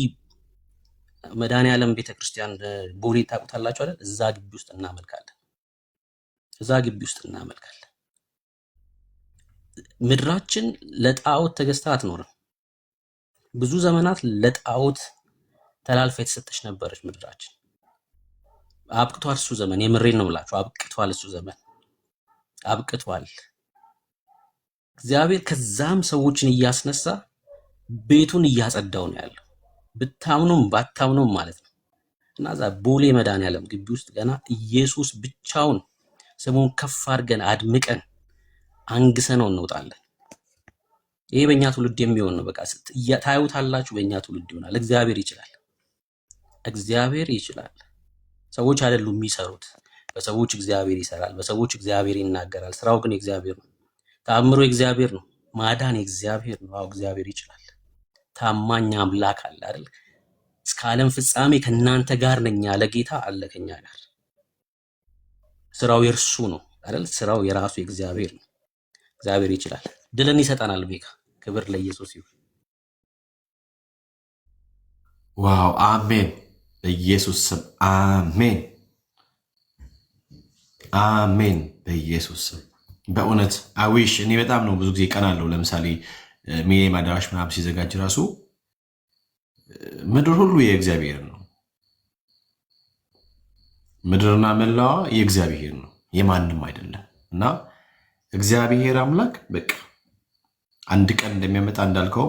S8: መድኃኔዓለም ቤተክርስቲያን ቦሌ ታውቁታላችሁ አይደል? እዛ ግቢ ውስጥ እናመልካለን። ምድራችን ለጣዖት ተገዝታ አትኖርም። ብዙ ዘመናት ለጣዖት ተላልፋ የተሰጠች ነበረች ምድራችን። አብቅቷል እሱ ዘመን። የምሬን ነው የምላችሁ፣ አብቅቷል እሱ ዘመን አብቅቷል። እግዚአብሔር ከዛም ሰዎችን እያስነሳ ቤቱን እያጸዳው ነው ያለው፣ ብታምኑም ባታምኑም ማለት ነው። እና እዛ ቦሌ መድኃኔዓለም ግቢ ውስጥ ገና ኢየሱስ ብቻውን ስሙን ከፍ አድርገን አድምቀን አንግሰነው እንወጣለን። ይሄ በእኛ ትውልድ የሚሆን ነው። በቃ ታዩታላችሁ፣ በእኛ ትውልድ ይሆናል። እግዚአብሔር ይችላል፣ እግዚአብሔር ይችላል። ሰዎች አይደሉም የሚሰሩት፣ በሰዎች እግዚአብሔር ይሰራል፣ በሰዎች እግዚአብሔር ይናገራል። ስራው ግን የእግዚአብሔር ነው። ተአምሮ የእግዚአብሔር ነው። ማዳን የእግዚአብሔር ነው። አዎ እግዚአብሔር ይችላል። ታማኝ አምላክ አለ አይደል? እስከ ዓለም ፍጻሜ ከእናንተ ጋር ነኝ ያለ ጌታ አለ ከኛ ጋር። ስራው የእርሱ ነው አይደል? ስራው የራሱ የእግዚአብሔር ነው። እግዚአብሔር ይችላል፣ ድልን ይሰጠናል። ቤካ ክብር ለኢየሱስ ይሁን።
S5: ዋው አሜን። በኢየሱስ ስም አሜን፣ አሜን። በኢየሱስ ስም በእውነት አዊሽ እኔ በጣም ነው ብዙ ጊዜ ቀናለሁ። ለምሳሌ ሚሊኒየም አዳራሽ ምናምን ሲዘጋጅ ራሱ ምድር ሁሉ የእግዚአብሔር ነው፣ ምድርና መላዋ የእግዚአብሔር ነው፣ የማንም አይደለም። እና እግዚአብሔር አምላክ በቃ አንድ ቀን እንደሚያመጣ እንዳልከው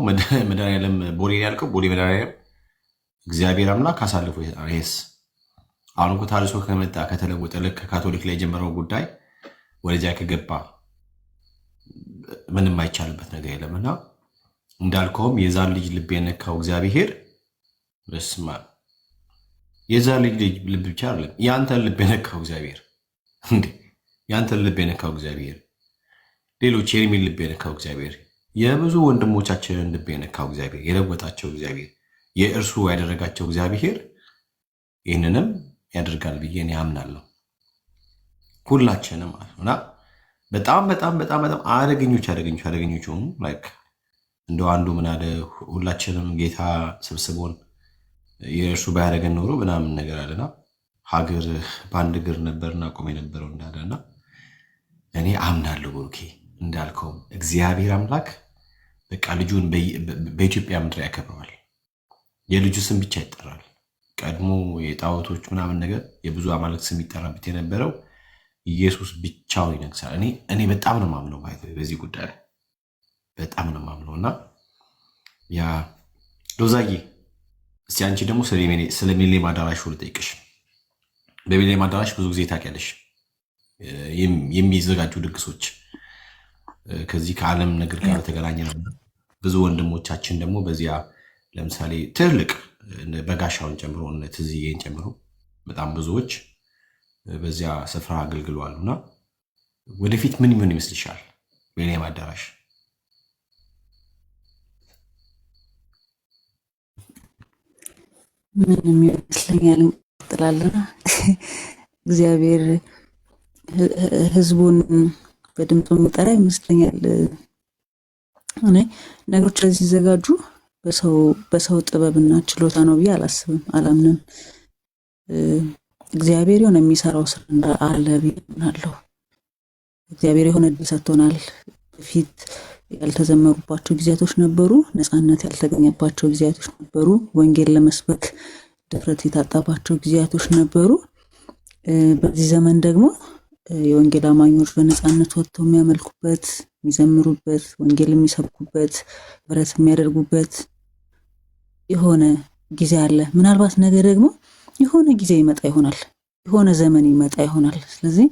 S5: መድኃኒዓለም ቦሌ ያልከው ቦሌ መድኃኒዓለም እግዚአብሔር አምላክ አሳልፎ ይሰጣል። ይሄስ አሁን እኮ ታርሶ ከመጣ ከተለወጠ ልክ ካቶሊክ ላይ የጀመረው ጉዳይ ወደዚያ ከገባ ምንም አይቻልበት ነገር የለምና እንዳልከውም የዛን ልጅ ልብ የነካው እግዚአብሔር በስማ የዛን ልጅ ልብ ብቻ አይደለም ያንተን ልብ የነካው እግዚአብሔር እንዴ ያንተን ልብ የነካው እግዚአብሔር ሌሎች የሪሚን ልብ የነካው እግዚአብሔር የብዙ ወንድሞቻችንን ልብ የነካው እግዚአብሔር የለወጣቸው እግዚአብሔር የእርሱ ያደረጋቸው እግዚአብሔር ይህንንም ያደርጋል ብዬ እኔ አምናለሁ። ሁላችንም እና በጣም በጣም በጣም በጣም አደገኞች ሆኑ። ላይክ እንደው አንዱ ምን አለ ሁላችንም ጌታ ሰብስቦን የእርሱ ባያደረገን ኖሮ ምናምን ነገር አለና ሀገር በአንድ እግር ነበርና ቆሜ ነበረው እንዳለና እኔ አምናለሁ። ብሩኬ እንዳልከው እግዚአብሔር አምላክ በቃ ልጁን በኢትዮጵያ ምድር ያከብረዋል። የልጁ ስም ብቻ ይጠራል። ቀድሞ የጣዖቶች ምናምን ነገር የብዙ አማልክት ስም ይጠራበት የነበረው ኢየሱስ ብቻውን ይነግሳል። እኔ በጣም ነው ማምነው በዚህ ጉዳይ በጣም ነው ማምነው። እና ያ ሎዛዬ እስቲ አንቺ ደግሞ ስለ ሚሊኒየም አዳራሽ ልጠይቅሽ። በሚሊኒየም አዳራሽ ብዙ ጊዜ ታውቂያለሽ የሚዘጋጁ ድግሶች ከዚህ ከዓለም ነገር ጋር በተገናኘ ነው። ብዙ ወንድሞቻችን ደግሞ በዚያ ለምሳሌ ትልቅ በጋሻውን ጨምሮ ትዝዬን ጨምሮ በጣም ብዙዎች በዚያ ስፍራ አገልግለዋሉና ወደፊት ምን ይመስልሻል? ሚሊኒየም አዳራሽ
S6: ምን ይመስለኛል እንቀጥላለና እግዚአብሔር ህዝቡን በድምፁ የሚጠራ ይመስለኛል። እኔ ነገሮች ለዚህ ሲዘጋጁ በሰው ጥበብና ችሎታ ነው ብዬ አላምንም። እግዚአብሔር የሆነ የሚሰራው ስራ አለ ብዬ አምናለሁ። እግዚአብሔር የሆነ እድል ሰጥቶናል። በፊት ያልተዘመሩባቸው ጊዜያቶች ነበሩ። ነፃነት ያልተገኘባቸው ጊዜያቶች ነበሩ። ወንጌል ለመስበክ ድፍረት የታጣባቸው ጊዜያቶች ነበሩ። በዚህ ዘመን ደግሞ የወንጌል አማኞች በነፃነት ወጥተው የሚያመልኩበት፣ የሚዘምሩበት፣ ወንጌል የሚሰብኩበት፣ ህብረት የሚያደርጉበት የሆነ ጊዜ አለ። ምናልባት ነገ ደግሞ የሆነ ጊዜ ይመጣ ይሆናል፣ የሆነ ዘመን ይመጣ ይሆናል። ስለዚህ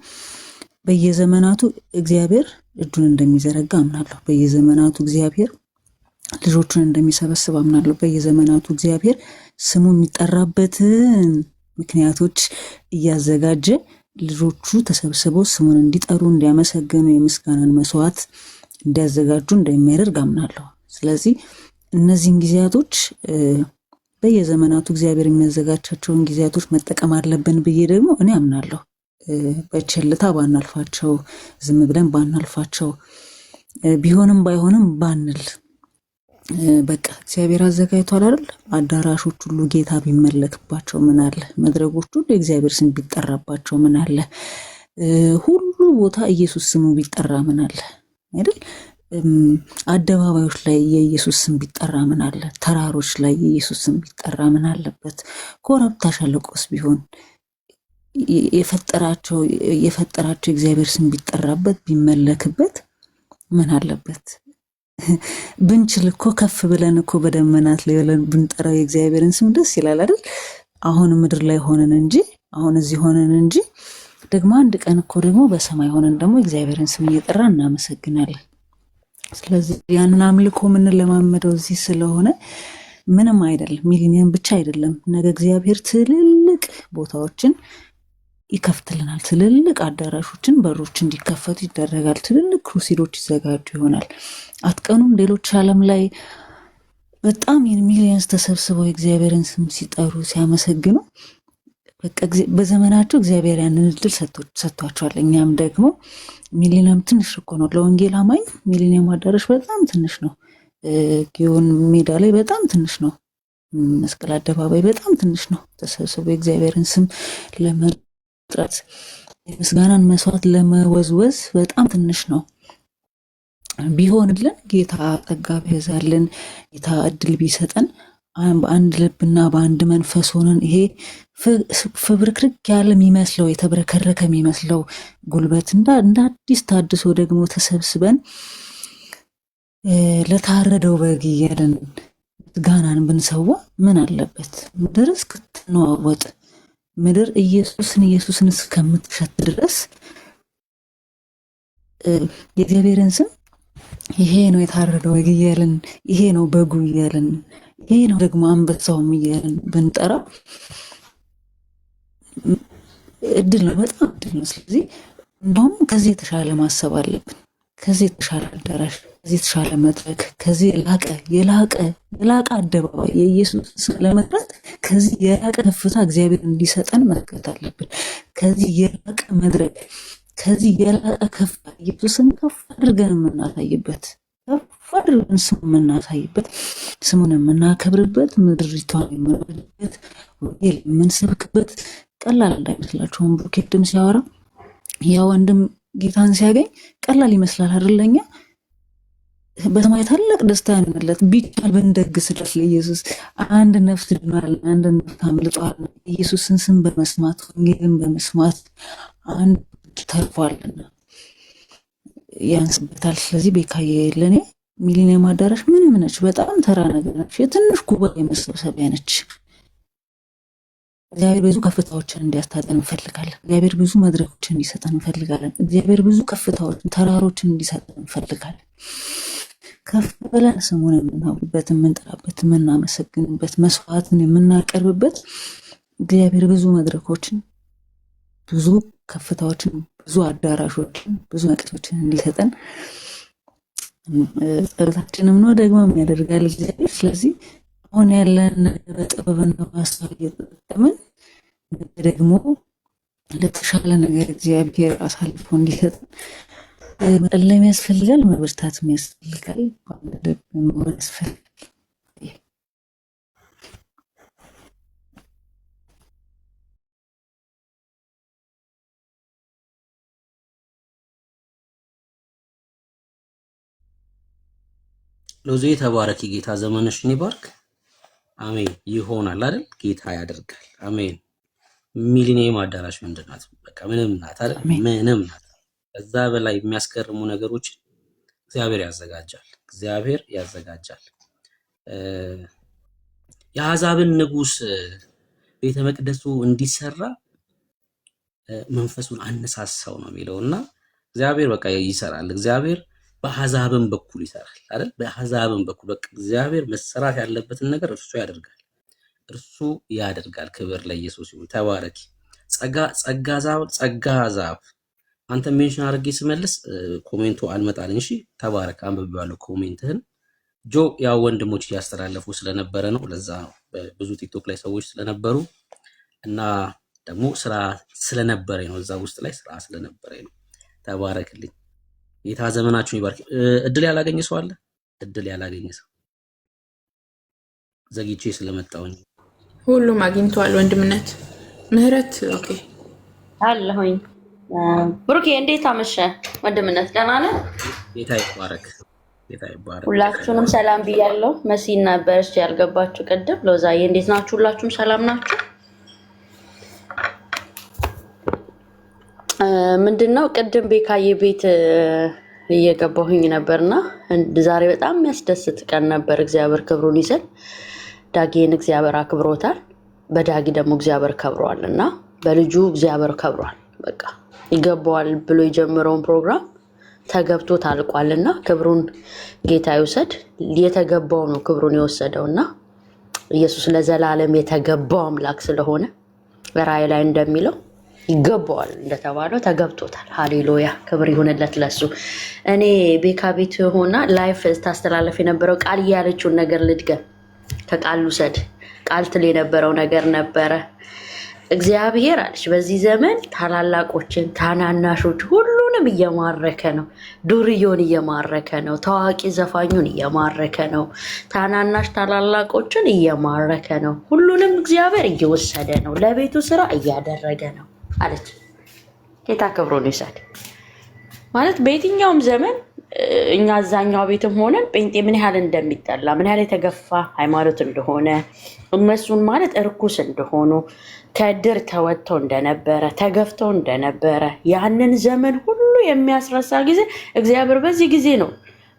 S6: በየዘመናቱ እግዚአብሔር እጁን እንደሚዘረጋ አምናለሁ። በየዘመናቱ እግዚአብሔር ልጆቹን እንደሚሰበስብ አምናለሁ። በየዘመናቱ እግዚአብሔር ስሙ የሚጠራበትን ምክንያቶች እያዘጋጀ ልጆቹ ተሰብስበው ስሙን እንዲጠሩ እንዲያመሰግኑ የምስጋናን መስዋዕት እንዲያዘጋጁ እንደሚያደርግ አምናለሁ። ስለዚህ እነዚህን ጊዜያቶች በየዘመናቱ እግዚአብሔር የሚያዘጋጃቸውን ጊዜያቶች መጠቀም አለብን ብዬ ደግሞ እኔ አምናለሁ። በቸልታ ባናልፋቸው፣ ዝም ብለን ባናልፋቸው፣ ቢሆንም ባይሆንም ባንል በቃ እግዚአብሔር አዘጋጅቷል አይደል? አዳራሾች ሁሉ ጌታ ቢመለክባቸው ምን አለ? መድረኮች ሁሉ የእግዚአብሔር ስም ቢጠራባቸው ምን አለ? ሁሉ ቦታ ኢየሱስ ስሙ ቢጠራ ምን አለ አይደል? አደባባዮች ላይ የኢየሱስ ስም ቢጠራ ምን አለ? ተራሮች ላይ የኢየሱስ ስም ቢጠራ ምን አለበት? ኮረብታ ሸለቆስ ቢሆን የፈጠራቸው እግዚአብሔር ስም ቢጠራበት ቢመለክበት ምን አለበት? ብንችል እኮ ከፍ ብለን እኮ በደመናት ላይ ብለን ብንጠራው የእግዚአብሔርን ስም ደስ ይላል አይደል? አሁን ምድር ላይ ሆነን እንጂ አሁን እዚህ ሆነን እንጂ ደግሞ አንድ ቀን እኮ ደግሞ በሰማይ ሆነን ደግሞ እግዚአብሔርን ስም እየጠራ እናመሰግናለን። ስለዚህ ያንን አምልኮ የምንለማመደው እዚህ ስለሆነ ምንም አይደለም። ሚሊኒየም ብቻ አይደለም። ነገ እግዚአብሔር ትልልቅ ቦታዎችን ይከፍትልናል። ትልልቅ አዳራሾችን በሮች እንዲከፈቱ ይደረጋል። ትልልቅ ክሩሲዶች ይዘጋጁ ይሆናል። አትቀኑም? ሌሎች ዓለም ላይ በጣም ሚሊየንስ ተሰብስበው የእግዚአብሔርን ስም ሲጠሩ ሲያመሰግኑ በዘመናቸው እግዚአብሔር ያንን እድል ሰጥቷቸዋል። እኛም ደግሞ ሚሊኒየም ትንሽ እኮ ነው ለወንጌል አማኝ። ሚሊኒየም አዳራሽ በጣም ትንሽ ነው። ጊዮን ሜዳ ላይ በጣም ትንሽ ነው። መስቀል አደባባይ በጣም ትንሽ ነው። ተሰብስበው የእግዚአብሔርን ስም ለመጥራት የምስጋናን መስዋዕት ለመወዝወዝ በጣም ትንሽ ነው። ቢሆንልን ጌታ ጸጋ ቢያዛልን ጌታ እድል ቢሰጠን በአንድ ልብና በአንድ መንፈስ ሆነን ይሄ ፍብርክርክ ያለ የሚመስለው የተብረከረከ የሚመስለው ጉልበት እንደ አዲስ ታድሶ ደግሞ ተሰብስበን ለታረደው በግ እያለን ምስጋናን ብንሰዋ ምን አለበት? ምድር እስክትነዋወጥ ምድር ኢየሱስን እስከምትሸት ድረስ የእግዚአብሔርን ስም ይሄ ነው የታረደው በግ እያለን ይሄ ነው በጉ እያለን ይሄ ነው ደግሞ አንበሳውም እያለን ብንጠራ እድል ነው፣ በጣም እድል ነው። ስለዚህ እንደውም ከዚህ የተሻለ ማሰብ አለብን። ከዚህ የተሻለ አዳራሽ፣ ከዚህ የተሻለ መድረክ፣ ከዚህ የላቀ አደባባይ የኢየሱስ ስም ለመጥራት ከዚህ የላቀ ከፍታ እግዚአብሔር እንዲሰጠን መትጋት አለብን። ከዚህ የላቀ መድረክ፣ ከዚህ የላቀ ከፍታ ኢየሱስን ከፍ አድርገን የምናሳይበት፣ ከፍ አድርገን ስሙ የምናሳይበት፣ ስሙን የምናከብርበት፣ ምድሪቷን የምንወድበት፣ ወንጌል የምንሰብክበት ቀላል እንዳይመስላችሁም ብሩክ ቅድም ሲያወራ ያ ወንድም ጌታን ሲያገኝ ቀላል ይመስላል አይደለኛ? በሰማይ ታላቅ ደስታ ያንለት ቢቻል ብንደግስለት ለኢየሱስ አንድ ነፍስ ድኗል፣ አንድ ነፍስ አምልጧል። ኢየሱስን ስም በመስማት ወንጌልን በመስማት አንድ ተርፏልና ያንስበታል። ስለዚህ ቤካዬ ለኔ ሚሊኒየም አዳራሽ ምንም ነች፣ በጣም ተራ ነገር ነች፣ የትንሽ ጉባኤ መሰብሰቢያ ነች። እግዚአብሔር ብዙ ከፍታዎችን እንዲያስታጠን እንፈልጋለን። እግዚአብሔር ብዙ መድረኮችን እንዲሰጠን እንፈልጋለን። እግዚአብሔር ብዙ ከፍታዎችን ተራሮችን እንዲሰጠን እንፈልጋለን። ከፍ ብለን ስሙን የምናውቅበት፣ የምንጠራበት፣ የምናመሰግንበት፣ መስዋዕትን የምናቀርብበት እግዚአብሔር ብዙ መድረኮችን፣ ብዙ ከፍታዎችን፣ ብዙ አዳራሾችን፣ ብዙ መቅቶችን እንዲሰጠን ጸሎታችንም ነው ደግሞ የሚያደርጋል እግዚአብሔር። ስለዚህ አሁን ያለን በጥበብና በሀሳብ እየተጠቀምን ደግሞ ለተሻለ ነገር እግዚአብሔር አሳልፎ እንዲሰጠን መጸለይ ያስፈልጋል፣ መበርታት ያስፈልጋል፣ በአንድ ልብ መሆን ያስፈልጋል።
S8: ሎዜ ተባረኪ። ጌታ ዘመንሽን ይባርክ። አሜን። ይሆናል አይደል? ጌታ ያደርጋል። አሜን። ሚሊኒየም አዳራሽ ምንድን ናት? በቃ ምንም ናት አይደል? ምንም ናት። ከዛ በላይ የሚያስገርሙ ነገሮች እግዚአብሔር ያዘጋጃል። የአሕዛብን ንጉሥ ቤተ መቅደሱ እንዲሰራ መንፈሱን አነሳሳው ነው የሚለውና እግዚአብሔር በቃ ይሰራል። እግዚአብሔር በአሕዛብም በኩል ይሰራል አይደል? በአሕዛብም በኩል በቃ እግዚአብሔር መሰራት ያለበትን ነገር እርሱ ያደርጋል። ክብር ለኢየሱስ ይሁን። ተባረኪ። ጸጋ ዛብ አንተ ሜንሽን አድርጌ ስመልስ ኮሜንቱ አልመጣልኝ። እሺ ተባረክ። አንብቤዋለሁ ኮሜንትህን። ጆ ያው ወንድሞች እያስተላለፉ ስለነበረ ነው፣ ለዛ ነው። ብዙ ቲክቶክ ላይ ሰዎች ስለነበሩ እና ደግሞ ስራ ስለነበረኝ ነው፣ እዛ ውስጥ ላይ ስራ ስለነበረኝ ነው። ተባረክልኝ። ጌታ ዘመናችሁን ይባርክ። እድል ያላገኘ ሰው አለ? እድል ያላገኘ ሰው ዘግይቼ ስለመጣሁኝ
S7: ሁሉም አግኝተዋል። ወንድምነት ምህረት ኦኬ
S9: አለሁኝ። ብሩኬ እንዴት አመሸ? ወንድምነት ደህና ነህ?
S8: ጌታ ይባረክ።
S9: ሁላችሁንም ሰላም ብያለሁ። መሲና ነበረች ያልገባችሁ ቅድም። ሎዛዬ እንዴት ናችሁ? ሁላችሁም ሰላም ናችሁ? ምንድነው ቅድም ቤካዬ ቤት እየገባሁኝ ነበርና ዛሬ በጣም የሚያስደስት ቀን ነበር። እግዚአብሔር ክብሩን ይዘን ዳጊን እግዚአብሔር አክብሮታል። በዳጊ ደግሞ እግዚአብሔር ከብሯልና በልጁ እግዚአብሔር ከብሯል። በቃ ይገባዋል ብሎ የጀመረውን ፕሮግራም ተገብቶት አልቋልና ክብሩን ጌታ ይውሰድ። የተገባው ነው ክብሩን የወሰደውና ኢየሱስ ለዘላለም የተገባው አምላክ ስለሆነ ራእይ ላይ እንደሚለው ይገባዋል እንደተባለው ተገብቶታል። ሃሌሉያ ክብር ይሁንለት ለሱ። እኔ ቤካ ቤት ሆና ላይፍ ታስተላለፍ የነበረው ቃል ያለችውን ነገር ልድገም። ከቃል ውሰድ ቃል ትል የነበረው ነገር ነበረ። እግዚአብሔር አለች በዚህ ዘመን ታላላቆችን ታናናሾች ሁሉንም እየማረከ ነው። ዱርዮን እየማረከ ነው። ታዋቂ ዘፋኙን እየማረከ ነው። ታናናሽ ታላላቆችን እየማረከ ነው። ሁሉንም እግዚአብሔር እየወሰደ ነው። ለቤቱ ስራ እያደረገ ነው አለች። ጌታ ክብሩን ይውሰድ። ማለት በየትኛውም ዘመን እኛ አዛኛው ቤትም ሆነን ጴንጤ ምን ያህል እንደሚጠላ ምን ያህል የተገፋ ሃይማኖት እንደሆነ እነሱን ማለት እርኩስ እንደሆኑ ከድር ተወጥተው እንደነበረ ተገፍተው እንደነበረ ያንን ዘመን ሁሉ የሚያስረሳ ጊዜ እግዚአብሔር በዚህ ጊዜ ነው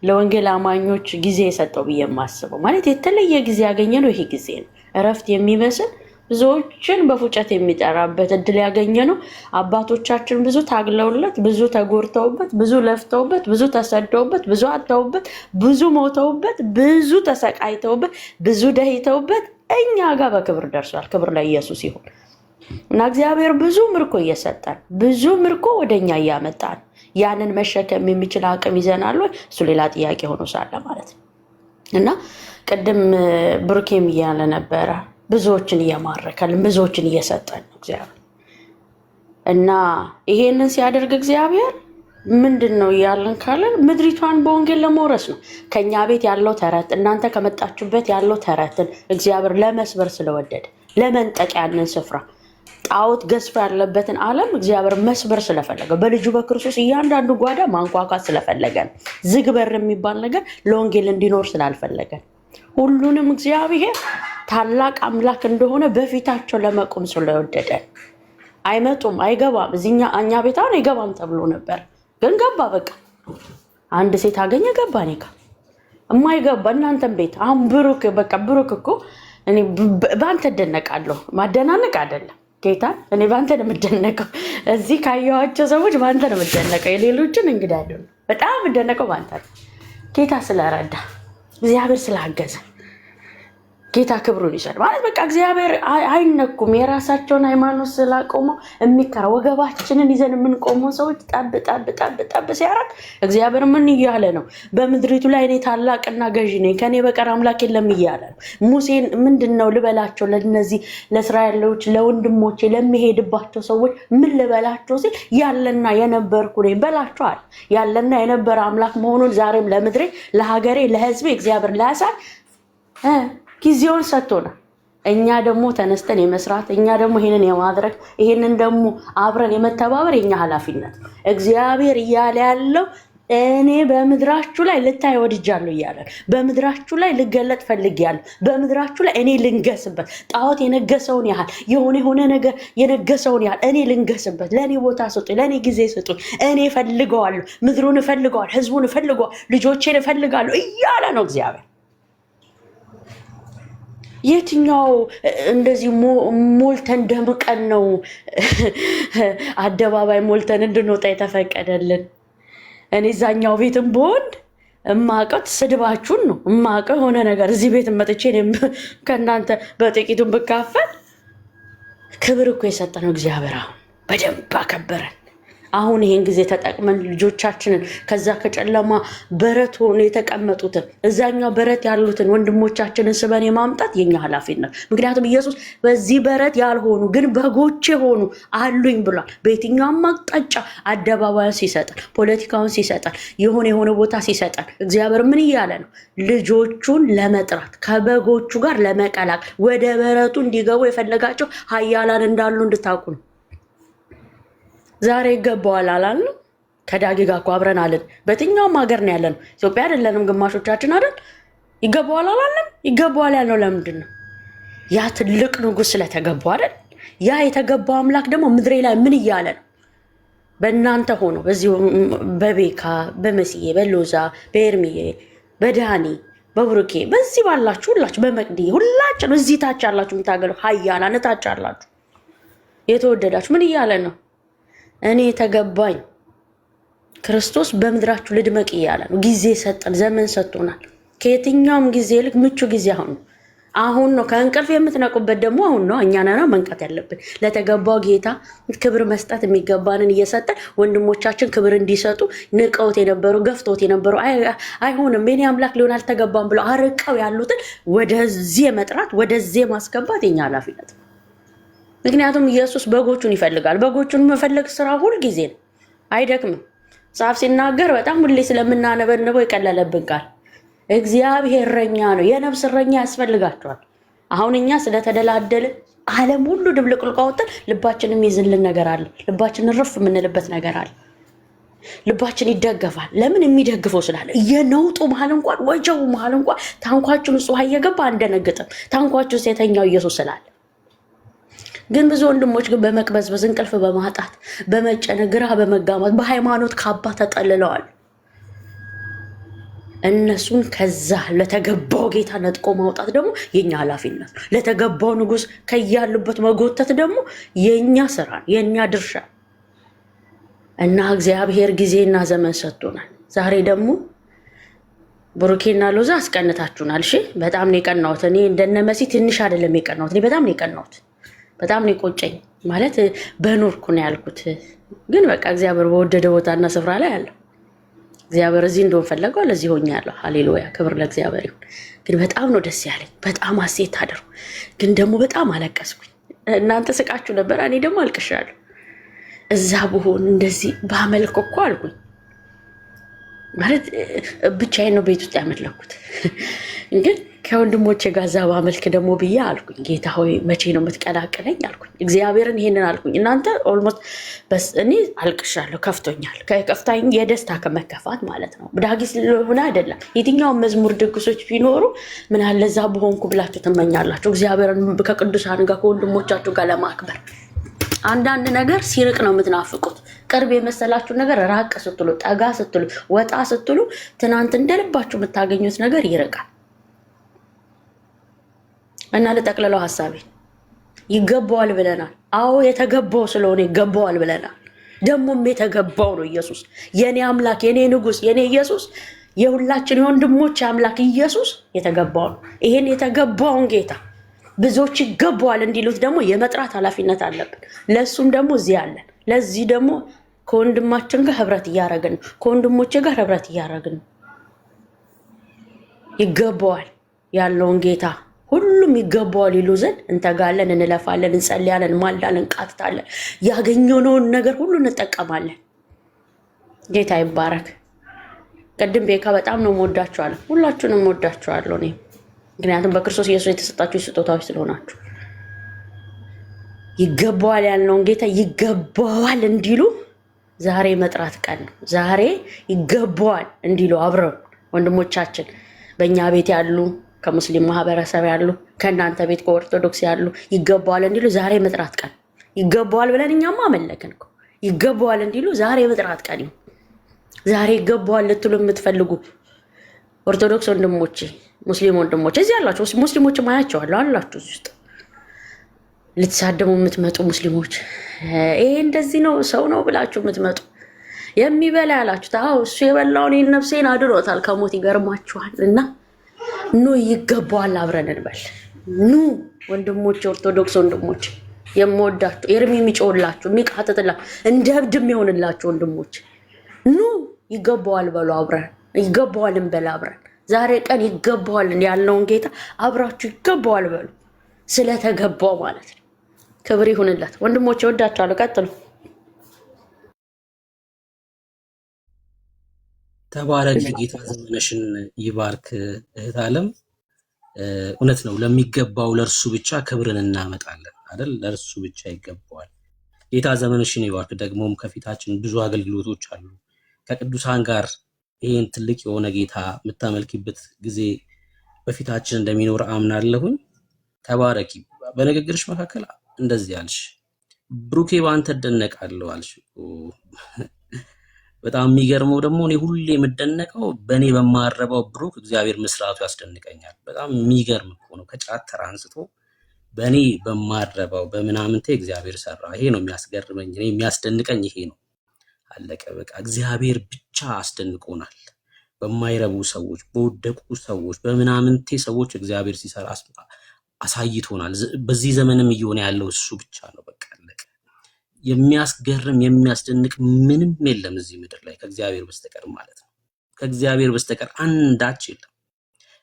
S9: ለወንጌል አማኞች ጊዜ የሰጠው ብዬ የማስበው። ማለት የተለየ ጊዜ ያገኘ ነው ይሄ ጊዜ ነው። እረፍት የሚመስል ብዙዎችን በፉጨት የሚጠራበት እድል ያገኘ ነው። አባቶቻችን ብዙ ታግለውለት ብዙ ተጎርተውበት ብዙ ለፍተውበት ብዙ ተሰደውበት ብዙ አጥተውበት ብዙ ሞተውበት ብዙ ተሰቃይተውበት ብዙ ደህይተውበት እኛ ጋር በክብር ደርሷል። ክብር ለኢየሱስ ይሁን እና እግዚአብሔር ብዙ ምርኮ እየሰጠን ብዙ ምርኮ ወደኛ እያመጣን ያንን መሸከም የሚችል አቅም ይዘናል ወይ? እሱ ሌላ ጥያቄ ሆኖ ሳለ ማለት ነው። እና ቅድም ብሩኬም እያለ ነበረ ብዙዎችን እየማረከልን ብዙዎችን እየሰጠን ነው እግዚአብሔር። እና ይሄንን ሲያደርግ እግዚአብሔር ምንድን ነው እያለን ካለን ምድሪቷን በወንጌል ለመውረስ ነው። ከኛ ቤት ያለው ተረት እናንተ ከመጣችሁበት ያለው ተረትን እግዚአብሔር ለመስበር ስለወደደ ለመንጠቅ ያንን ስፍራ ጣዖት ገዝፎ ያለበትን ዓለም እግዚአብሔር መስበር ስለፈለገ በልጁ በክርስቶስ እያንዳንዱ ጓዳ ማንኳኳት ስለፈለገ ዝግ በር የሚባል ነገር ለወንጌል እንዲኖር ስላልፈለገ ሁሉንም እግዚአብሔር ታላቅ አምላክ እንደሆነ በፊታቸው ለመቆም ስለወደደ አይመጡም አይገባም። እኛ ቤት አሁን አይገባም ተብሎ ነበር፣ ግን ገባ። በቃ አንድ ሴት አገኘ ገባ። እኔ ጋር የማይገባ እናንተም ቤት አሁን ብሩክ በቃ ብሩክ እኮ እኔ በአንተ እደነቃለሁ። ማደናነቅ አይደለም ጌታ፣ እኔ በአንተ ነው የምደነቀው። እዚህ ካየኋቸው ሰዎች በአንተ ነው የምደነቀው። የሌሎችን እንግዲህ አይደለም። በጣም የምደነቀው በአንተ ነው ጌታ፣ ስለረዳ እግዚአብሔር ስላገዘ ጌታ ክብሩን ይሰድ። ማለት በቃ እግዚአብሔር አይነኩም። የራሳቸውን ሃይማኖት ስላቆመው የሚከራ ወገባችንን ይዘን የምንቆመው ሰዎች ጠብ ጠብ ጠብ ጠብ ሲያረግ እግዚአብሔር ምን እያለ ነው? በምድሪቱ ላይ እኔ ታላቅና ገዢ ነኝ ከኔ በቀር አምላክ የለም እያለ ነው። ሙሴን ምንድነው ልበላቸው ለነዚህ ለእስራኤሎች ለወንድሞቼ ለሚሄድባቸው ሰዎች ምን ልበላቸው ሲል ያለና የነበርኩ ነኝ በላቸዋል። ያለና የነበረ አምላክ መሆኑን ዛሬም ለምድሬ ለሀገሬ ለህዝቤ እግዚአብሔር ላያሳይ ጊዜውን ሰጥቶናል። እኛ ደግሞ ተነስተን የመስራት እኛ ደግሞ ይሄንን የማድረግ ይሄንን ደግሞ አብረን የመተባበር የኛ ኃላፊነት ነው። እግዚአብሔር እያለ ያለው እኔ በምድራችሁ ላይ ልታይ ወድጃለሁ እያለ በምድራችሁ ላይ ልገለጥ ፈልጌያለሁ። በምድራችሁ ላይ እኔ ልንገስበት ጣዖት የነገሰውን ያህል የሆነ ነገር የነገሰውን ያህል እኔ ልንገስበት። ለእኔ ቦታ ስጡ፣ ለእኔ ጊዜ ስጡ። እኔ እፈልገዋለሁ፣ ምድሩን እፈልገዋለሁ፣ ህዝቡን እፈልገዋለሁ፣ ልጆቼን እፈልጋለሁ እያለ ነው እግዚአብሔር። የትኛው እንደዚህ ሞልተን ደምቀን ነው አደባባይ ሞልተን እንድንወጣ የተፈቀደልን? እኔ እዛኛው ቤትም በወንድ እማቀው ስድባችሁን ነው እማቀው የሆነ ነገር እዚህ ቤት መጥቼ ከእናንተ በጥቂቱን ብካፈል ክብር እኮ የሰጠነው እግዚአብሔር አሁን በደንብ አከበረን። አሁን ይሄን ጊዜ ተጠቅመን ልጆቻችንን ከዛ ከጨለማ በረት ሆኖ የተቀመጡትን እዛኛው በረት ያሉትን ወንድሞቻችንን ስበን የማምጣት የኛ ኃላፊነት። ምክንያቱም ኢየሱስ በዚህ በረት ያልሆኑ ግን በጎቼ ሆኑ አሉኝ ብሏል። በየትኛውም አቅጣጫ አደባባዩን ሲሰጠን፣ ፖለቲካውን ሲሰጠን፣ የሆነ ቦታ ሲሰጠን እግዚአብሔር ምን እያለ ነው? ልጆቹን ለመጥራት ከበጎቹ ጋር ለመቀላቀል ወደ በረቱ እንዲገቡ የፈለጋቸው ኃያላን እንዳሉ እንድታውቁ ነው። ዛሬ ይገባዋል አላልንም? ከዳጊ ጋር እኮ አብረን አለን። በየትኛውም ሀገር ነው ያለነው፣ ኢትዮጵያ አይደለንም ግማሾቻችን አይደል? ይገባዋል አላልንም? ይገባዋል ያልነው ለምንድን ነው? ያ ትልቅ ንጉሥ ስለተገባው አይደል? ያ የተገባው አምላክ ደግሞ ምድሬ ላይ ምን እያለ ነው? በእናንተ ሆኖ በዚህ በቤካ በመስዬ በሎዛ በኤርሚዬ በዳኒ በብሩኬ በዚህ ባላችሁ ሁላችሁ በመቅዲ ሁላችሁ እዚህ ታች ያላችሁ የምታገሉ ሀያላን ታች ያላችሁ የተወደዳችሁ ምን እያለ ነው? እኔ ተገባኝ ክርስቶስ በምድራችሁ ልድመቅ እያለ ነው። ጊዜ ሰጠን፣ ዘመን ሰጥቶናል። ከየትኛውም ጊዜ ይልቅ ምቹ ጊዜ አሁን ነው። ከእንቅልፍ የምትነቁበት ደግሞ አሁን ነው። እኛ ነና መንቃት ያለብን። ለተገባው ጌታ ክብር መስጠት የሚገባንን እየሰጠን ወንድሞቻችን ክብር እንዲሰጡ ንቀውት የነበሩ ገፍቶት የነበሩ አይሆንም የኔ አምላክ ሊሆን አልተገባም ብለው አርቀው ያሉትን ወደዚህ መጥራት ወደዚህ ማስገባት የኛ ኃላፊነት ነው። ምክንያቱም ኢየሱስ በጎቹን ይፈልጋል። በጎቹን መፈለግ ስራ ሁል ጊዜ ነው፣ አይደክምም። ጻፍ ሲናገር በጣም ሁሌ ስለምናነበንበው የቀለለብን ቃል እግዚአብሔር እረኛ ነው። የነፍስ እረኛ ያስፈልጋቸዋል። አሁን እኛ ስለተደላደልን ዓለም ሁሉ ድብልቅልቅ አውጥተን ልባችንን የሚይዝልን ነገር አለ። ልባችንን ርፍ የምንልበት ነገር አለ። ልባችን ይደገፋል። ለምን? የሚደግፈው ስላለ። የነውጡ መሀል እንኳን ወጀው መሀል እንኳን ታንኳችን ውስጥ ውሃ እየገባ አንደነግጥም። ታንኳችን ውስጥ የተኛው ኢየሱስ ስላለ። ግን ብዙ ወንድሞች ግን በመቅበዝበዝ እንቅልፍ በማጣት በመጨነቅ ግራ በመጋማት በሃይማኖት ካባ ተጠልለዋል። እነሱን ከዛ ለተገባው ጌታ ነጥቆ ማውጣት ደግሞ የኛ ኃላፊነት፣ ለተገባው ንጉስ ከያሉበት መጎተት ደግሞ የኛ ስራ፣ የኛ ድርሻ እና እግዚአብሔር ጊዜና ዘመን ሰጥቶናል። ዛሬ ደግሞ ብሩኬና ሎዛ አስቀንታችሁናል። እሺ በጣም ነው የቀናሁት። እኔ እንደነ መሲ ትንሽ አይደለም የቀናሁት። እኔ በጣም ነው የቀናሁት። በጣም ነው የቆጨኝ። ማለት በኖርኩ ነው ያልኩት። ግን በቃ እግዚአብሔር በወደደ ቦታና ስፍራ ላይ አለ። እግዚአብሔር እዚህ እንደሆነ ፈለገው ለዚህ ሆኛለሁ። ሃሌሉያ ክብር ለእግዚአብሔር ይሁን። ግን በጣም ነው ደስ ያለኝ። በጣም ሐሴት አደረኩ። ግን ደግሞ በጣም አለቀስኩኝ። እናንተ ስቃችሁ ነበር፣ እኔ ደግሞ አልቅሻለሁ። እዛ ብሆን እንደዚህ ባመልክ እኮ አልኩኝ። ማለት ብቻዬን ነው ቤት ውስጥ ያመለኩት። ግን ከወንድሞቼ ጋር እዛ ባመልክ ደግሞ ብዬ አልኩኝ፣ ጌታ ሆይ መቼ ነው የምትቀላቅለኝ አልኩኝ። እግዚአብሔርን ይሄንን አልኩኝ። እናንተ ኦልሞስት በስ እኔ አልቅሻለሁ፣ ከፍቶኛል። ከፍታኝ የደስታ ከመከፋት ማለት ነው። ዳጊ ስለሆነ አይደለም። የትኛውን መዝሙር ድግሶች ቢኖሩ ምን አለ እዛ በሆንኩ ብላችሁ ትመኛላችሁ። እግዚአብሔርን ከቅዱሳን ጋር ከወንድሞቻችሁ ጋር ለማክበር አንዳንድ ነገር ሲርቅ ነው የምትናፍቁት። ቅርብ የመሰላችሁ ነገር ራቅ ስትሉ፣ ጠጋ ስትሉ፣ ወጣ ስትሉ ትናንት እንደልባችሁ የምታገኙት ነገር ይርቃል። እና ለጠቅለለው ሐሳቤ ይገባዋል ብለናል። አዎ የተገባው ስለሆነ ይገባዋል ብለናል። ደሞም የተገባው ነው ኢየሱስ፣ የኔ አምላክ፣ የኔ ንጉስ፣ የኔ ኢየሱስ፣ የሁላችን የወንድሞች አምላክ ኢየሱስ የተገባው ነው። ይሄን የተገባውን ጌታ ብዙዎች ይገባዋል እንዲሉት ደግሞ የመጥራት ኃላፊነት አለብን። ለሱም ደግሞ እዚህ አለን። ለዚህ ደግሞ ከወንድማችን ጋር ህብረት እያደረግን ነው። ከወንድሞቼ ጋር ህብረት እያደረግን ነው። ይገባዋል ያለውን ጌታ ሁሉም ይገባዋል ይሉ ዘንድ እንተጋለን፣ እንለፋለን፣ እንጸልያለን፣ እንማልዳለን፣ እንቃትታለን። ያገኘነውን ነገር ሁሉ እንጠቀማለን። ጌታ ይባረክ። ቅድም ቤካ በጣም ነው የምወዳችኋለሁ። ሁላችሁንም እወዳችኋለሁ እኔ ምክንያቱም በክርስቶስ ኢየሱስ የተሰጣችሁ ስጦታዎች ስለሆናችሁ። ይገባዋል ያልነውን ጌታ ይገባዋል እንዲሉ ዛሬ መጥራት ቀን ነው። ዛሬ ይገባዋል እንዲሉ አብረው ወንድሞቻችን በእኛ ቤት ያሉ፣ ከሙስሊም ማህበረሰብ ያሉ፣ ከእናንተ ቤት ከኦርቶዶክስ ያሉ ይገባዋል እንዲሉ ዛሬ መጥራት ቀን። ይገባዋል ብለን እኛማ አመለክን እኮ። ይገባዋል እንዲሉ ዛሬ መጥራት ቀን ነው። ዛሬ ይገባዋል ልትሉ የምትፈልጉ ኦርቶዶክስ ወንድሞቼ፣ ሙስሊም ወንድሞቼ እዚህ ያላችሁ ሙስሊሞች ማያቸዋለሁ አላችሁ ውስጥ ልትሳደሙ የምትመጡ ሙስሊሞች፣ ይሄ እንደዚህ ነው ሰው ነው ብላችሁ የምትመጡ የሚበላ ያላችሁ ታው እሱ የበላውን ይሄን ነፍሴን አድሮታል ከሞት ይገርማችኋል። እና ኑ ይገባዋል አብረን እንበል። ኑ ወንድሞቼ፣ ኦርቶዶክስ ወንድሞቼ የምወዳችሁ ኤርሚ የሚጮህላችሁ የሚቃተትላችሁ እንደ እብድም ይሆንላችሁ ወንድሞች፣ ኑ ይገባዋል በሉ አብረን። ይገባዋል እንበል አብረን። ዛሬ ቀን ይገባዋል ያልነውን ጌታ አብራችሁ ይገባዋል በሉ። ስለተገባው ማለት ነው። ክብር ይሁንለት ወንድሞቼ፣ ወዳችኋለሁ። ቀጥሉ።
S8: ተባረክ። ጌታ ዘመንሽን ይባርክ እህት ዓለም። እውነት ነው፣ ለሚገባው ለእርሱ ብቻ ክብርን እናመጣለን አይደል? ለእርሱ ብቻ ይገባዋል። ጌታ ዘመንሽን ይባርክ። ደግሞም ከፊታችን ብዙ አገልግሎቶች አሉ ከቅዱሳን ጋር ይህን ትልቅ የሆነ ጌታ የምታመልኪበት ጊዜ በፊታችን እንደሚኖር አምናለሁኝ። ተባረኪ። በንግግርሽ መካከል እንደዚህ አልሽ፣ ብሩኬ በአንተ እደነቃለሁ አልሽ። በጣም የሚገርመው ደግሞ እኔ ሁሌ የምደነቀው በእኔ በማረባው ብሩክ እግዚአብሔር መስራቱ ያስደንቀኛል። በጣም የሚገርም እኮ ነው። ከጫት ተራ አንስቶ በእኔ በማረባው በምናምንቴ እግዚአብሔር ሰራ። ይሄ ነው የሚያስገርመኝ፣ እኔ የሚያስደንቀኝ ይሄ ነው። አለቀ በቃ። እግዚአብሔር ብቻ አስደንቆናል። በማይረቡ ሰዎች፣ በወደቁ ሰዎች፣ በምናምንቴ ሰዎች እግዚአብሔር ሲሰራ አሳይቶናል። በዚህ ዘመንም እየሆነ ያለው እሱ ብቻ ነው። በቃ አለቀ። የሚያስገርም የሚያስደንቅ ምንም የለም እዚህ ምድር ላይ ከእግዚአብሔር በስተቀር ማለት ነው። ከእግዚአብሔር በስተቀር አንዳች የለም።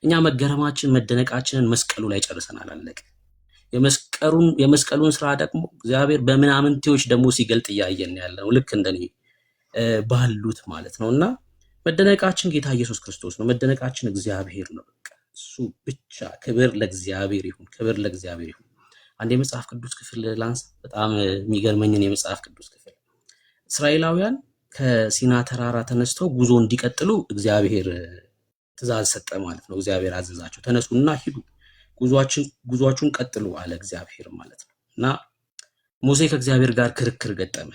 S8: እኛ መገረማችን መደነቃችንን መስቀሉ ላይ ጨርሰናል። አለቀ። የመስቀሉን ስራ ደግሞ እግዚአብሔር በምናምንቴዎች ደግሞ ሲገልጥ እያየን ያለው ልክ እንደኔ ባሉት ማለት ነውና መደነቃችን ጌታ ኢየሱስ ክርስቶስ ነው። መደነቃችን እግዚአብሔር ነው። በቃ እሱ ብቻ። ክብር ለእግዚአብሔር ይሁን፣ ክብር ለእግዚአብሔር ይሁን። አንድ የመጽሐፍ ቅዱስ ክፍል ላንሳ፣ በጣም የሚገርመኝን የመጽሐፍ ቅዱስ ክፍል። እስራኤላውያን ከሲና ተራራ ተነስተው ጉዞ እንዲቀጥሉ እግዚአብሔር ትእዛዝ ሰጠ ማለት ነው። እግዚአብሔር አዘዛቸው፣ ተነሱና ሂዱ፣ ጉዟችሁን ቀጥሉ አለ እግዚአብሔር ማለት ነው። እና ሙሴ ከእግዚአብሔር ጋር ክርክር ገጠመ።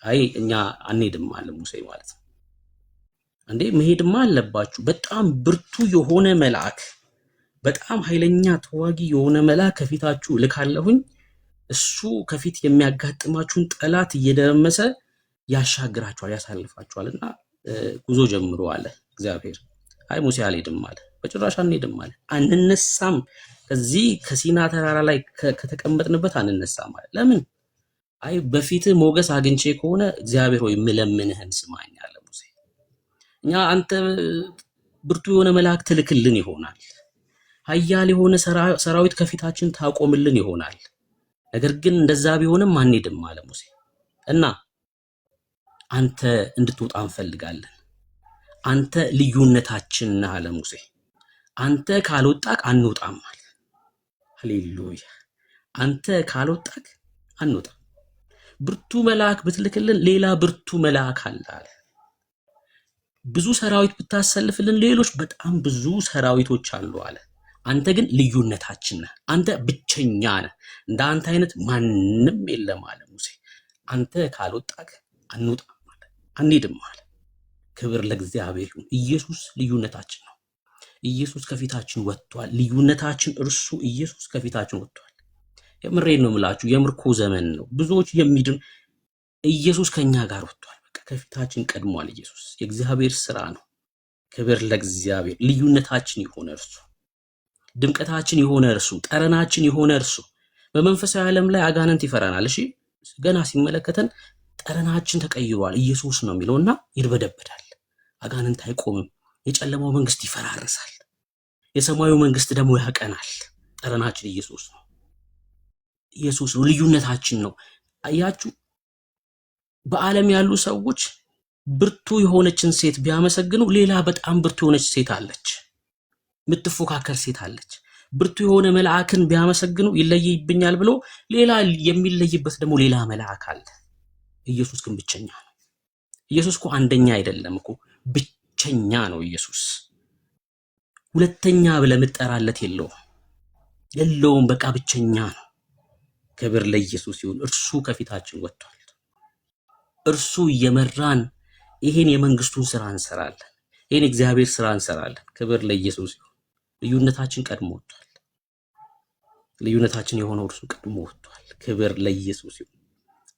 S8: አይ እኛ አንሄድም አለ ሙሴ ማለት ነው። እንዴ መሄድማ አለባችሁ፣ በጣም ብርቱ የሆነ መልአክ፣ በጣም ኃይለኛ ተዋጊ የሆነ መልአክ ከፊታችሁ ልካለሁኝ፣ እሱ ከፊት የሚያጋጥማችሁን ጠላት እየደረመሰ ያሻግራችኋል፣ ያሳልፋችኋል እና ጉዞ ጀምሮ አለ እግዚአብሔር። አይ ሙሴ አልሄድም አለ፣ በጭራሽ አንሄድም አለ፣ አንነሳም፣ ከዚህ ከሲና ተራራ ላይ ከተቀመጥንበት አንነሳም አለ። ለምን? አይ በፊት ሞገስ አግኝቼ ከሆነ እግዚአብሔር ሆይ የምለምንህን ስማኝ አለ ሙሴ። እኛ አንተ ብርቱ የሆነ መልአክ ትልክልን ይሆናል፣ ኃያል የሆነ ሰራዊት ከፊታችን ታቆምልን ይሆናል፣ ነገር ግን እንደዛ ቢሆንም አንሄድም አለ ሙሴ። እና አንተ እንድትወጣ እንፈልጋለን፣ አንተ ልዩነታችን ነህ አለ ሙሴ። አንተ ካልወጣክ አንወጣም አለ። ሃሌሉያ! አንተ ካልወጣክ አንወጣም። ብርቱ መልአክ ብትልክልን ሌላ ብርቱ መልአክ አለ አለ። ብዙ ሰራዊት ብታሰልፍልን ሌሎች በጣም ብዙ ሰራዊቶች አሉ አለ። አንተ ግን ልዩነታችን ነህ፣ አንተ ብቸኛ ነህ፣ እንደ አንተ አይነት ማንም የለም አለ ሙሴ። አንተ ካልወጣክ አንወጣም አለ፣ አንሄድም አለ። ክብር ለእግዚአብሔር ይሁን። ኢየሱስ ልዩነታችን ነው። ኢየሱስ ከፊታችን ወጥቷል። ልዩነታችን እርሱ ኢየሱስ ከፊታችን ወጥቷል። የምሬን ነው የምላችሁ፣ የምርኮ ዘመን ነው። ብዙዎች የሚድን ኢየሱስ ከኛ ጋር ወጥቷል። በቃ ከፊታችን ቀድሟል። ኢየሱስ የእግዚአብሔር ስራ ነው። ክብር ለእግዚአብሔር። ልዩነታችን የሆነ እርሱ፣ ድምቀታችን የሆነ እርሱ፣ ጠረናችን የሆነ እርሱ። በመንፈሳዊ ዓለም ላይ አጋንንት ይፈራናል። እሺ ገና ሲመለከተን ጠረናችን ተቀይሯል። ኢየሱስ ነው የሚለውና ይርበደበዳል። አጋንንት አይቆምም። የጨለማው መንግስት ይፈራርሳል። የሰማዩ መንግስት ደግሞ ያቀናል። ጠረናችን ኢየሱስ ነው። ኢየሱስ ነው። ልዩነታችን ነው። አያችሁ፣ በዓለም ያሉ ሰዎች ብርቱ የሆነችን ሴት ቢያመሰግኑ ሌላ በጣም ብርቱ የሆነች ሴት አለች፣ የምትፎካከር ሴት አለች። ብርቱ የሆነ መልአክን ቢያመሰግኑ ይለይብኛል ብሎ ሌላ የሚለይበት ደግሞ ሌላ መልአክ አለ። ኢየሱስ ግን ብቸኛ ነው። ኢየሱስ እኮ አንደኛ አይደለም እኮ፣ ብቸኛ ነው ኢየሱስ። ሁለተኛ ብለህ የምትጠራለት የለውም። በቃ ብቸኛ ነው። ክብር ለኢየሱስ ይሁን። እርሱ ከፊታችን ወጥቷል። እርሱ እየመራን ይሄን የመንግስቱን ስራ እንሰራለን። ይሄን እግዚአብሔር ስራ እንሰራለን። ክብር ለኢየሱስ ይሁን። ልዩነታችን ቀድሞ ወጥቷል። ልዩነታችን የሆነው እርሱ ቀድሞ ወጥቷል። ክብር ለኢየሱስ ይሁን።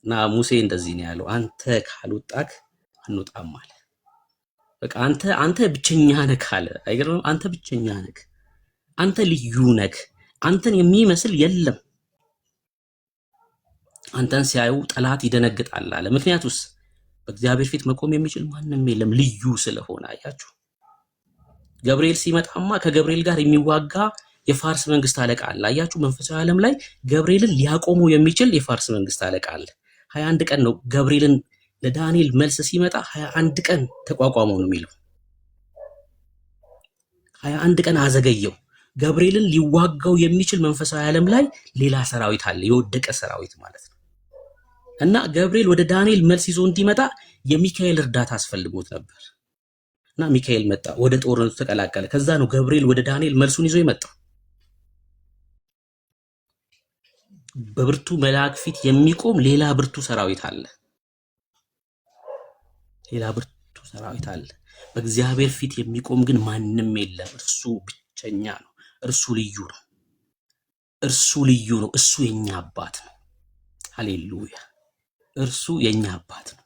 S8: እና ሙሴ እንደዚህ ነው ያለው፣ አንተ ካልወጣክ አንወጣም አለ። በቃ አንተ ብቸኛ ነህ አለ። አይገርምም? አንተ ብቸኛ ነህ፣ አንተ ልዩ ነህ፣ አንተን የሚመስል የለም። አንተን ሲያዩ ጠላት ይደነግጣል አለ። ምክንያቱስ በእግዚአብሔር ፊት መቆም የሚችል ማንም የለም፣ ልዩ ስለሆነ። አያችሁ፣ ገብርኤል ሲመጣማ ከገብርኤል ጋር የሚዋጋ የፋርስ መንግስት አለቃ አለ። አያችሁ፣ መንፈሳዊ ዓለም ላይ ገብርኤልን ሊያቆሙ የሚችል የፋርስ መንግስት አለቃ አለ። 21 ቀን ነው ገብርኤልን ለዳንኤል መልስ ሲመጣ 21 ቀን ተቋቋመው ነው የሚለው። 21 ቀን አዘገየው። ገብርኤልን ሊዋጋው የሚችል መንፈሳዊ ዓለም ላይ ሌላ ሰራዊት አለ፣ የወደቀ ሰራዊት ማለት ነው። እና ገብርኤል ወደ ዳንኤል መልስ ይዞ እንዲመጣ የሚካኤል እርዳታ አስፈልጎት ነበር። እና ሚካኤል መጣ፣ ወደ ጦርነቱ ተቀላቀለ። ከዛ ነው ገብርኤል ወደ ዳንኤል መልሱን ይዞ የመጣው። በብርቱ መልአክ ፊት የሚቆም ሌላ ብርቱ ሰራዊት አለ። ሌላ ብርቱ ሰራዊት አለ። በእግዚአብሔር ፊት የሚቆም ግን ማንም የለም። እርሱ ብቸኛ ነው። እርሱ ልዩ ነው። እርሱ ልዩ ነው። እሱ የኛ አባት ነው። ሃሌሉያ! እርሱ የኛ አባት ነው።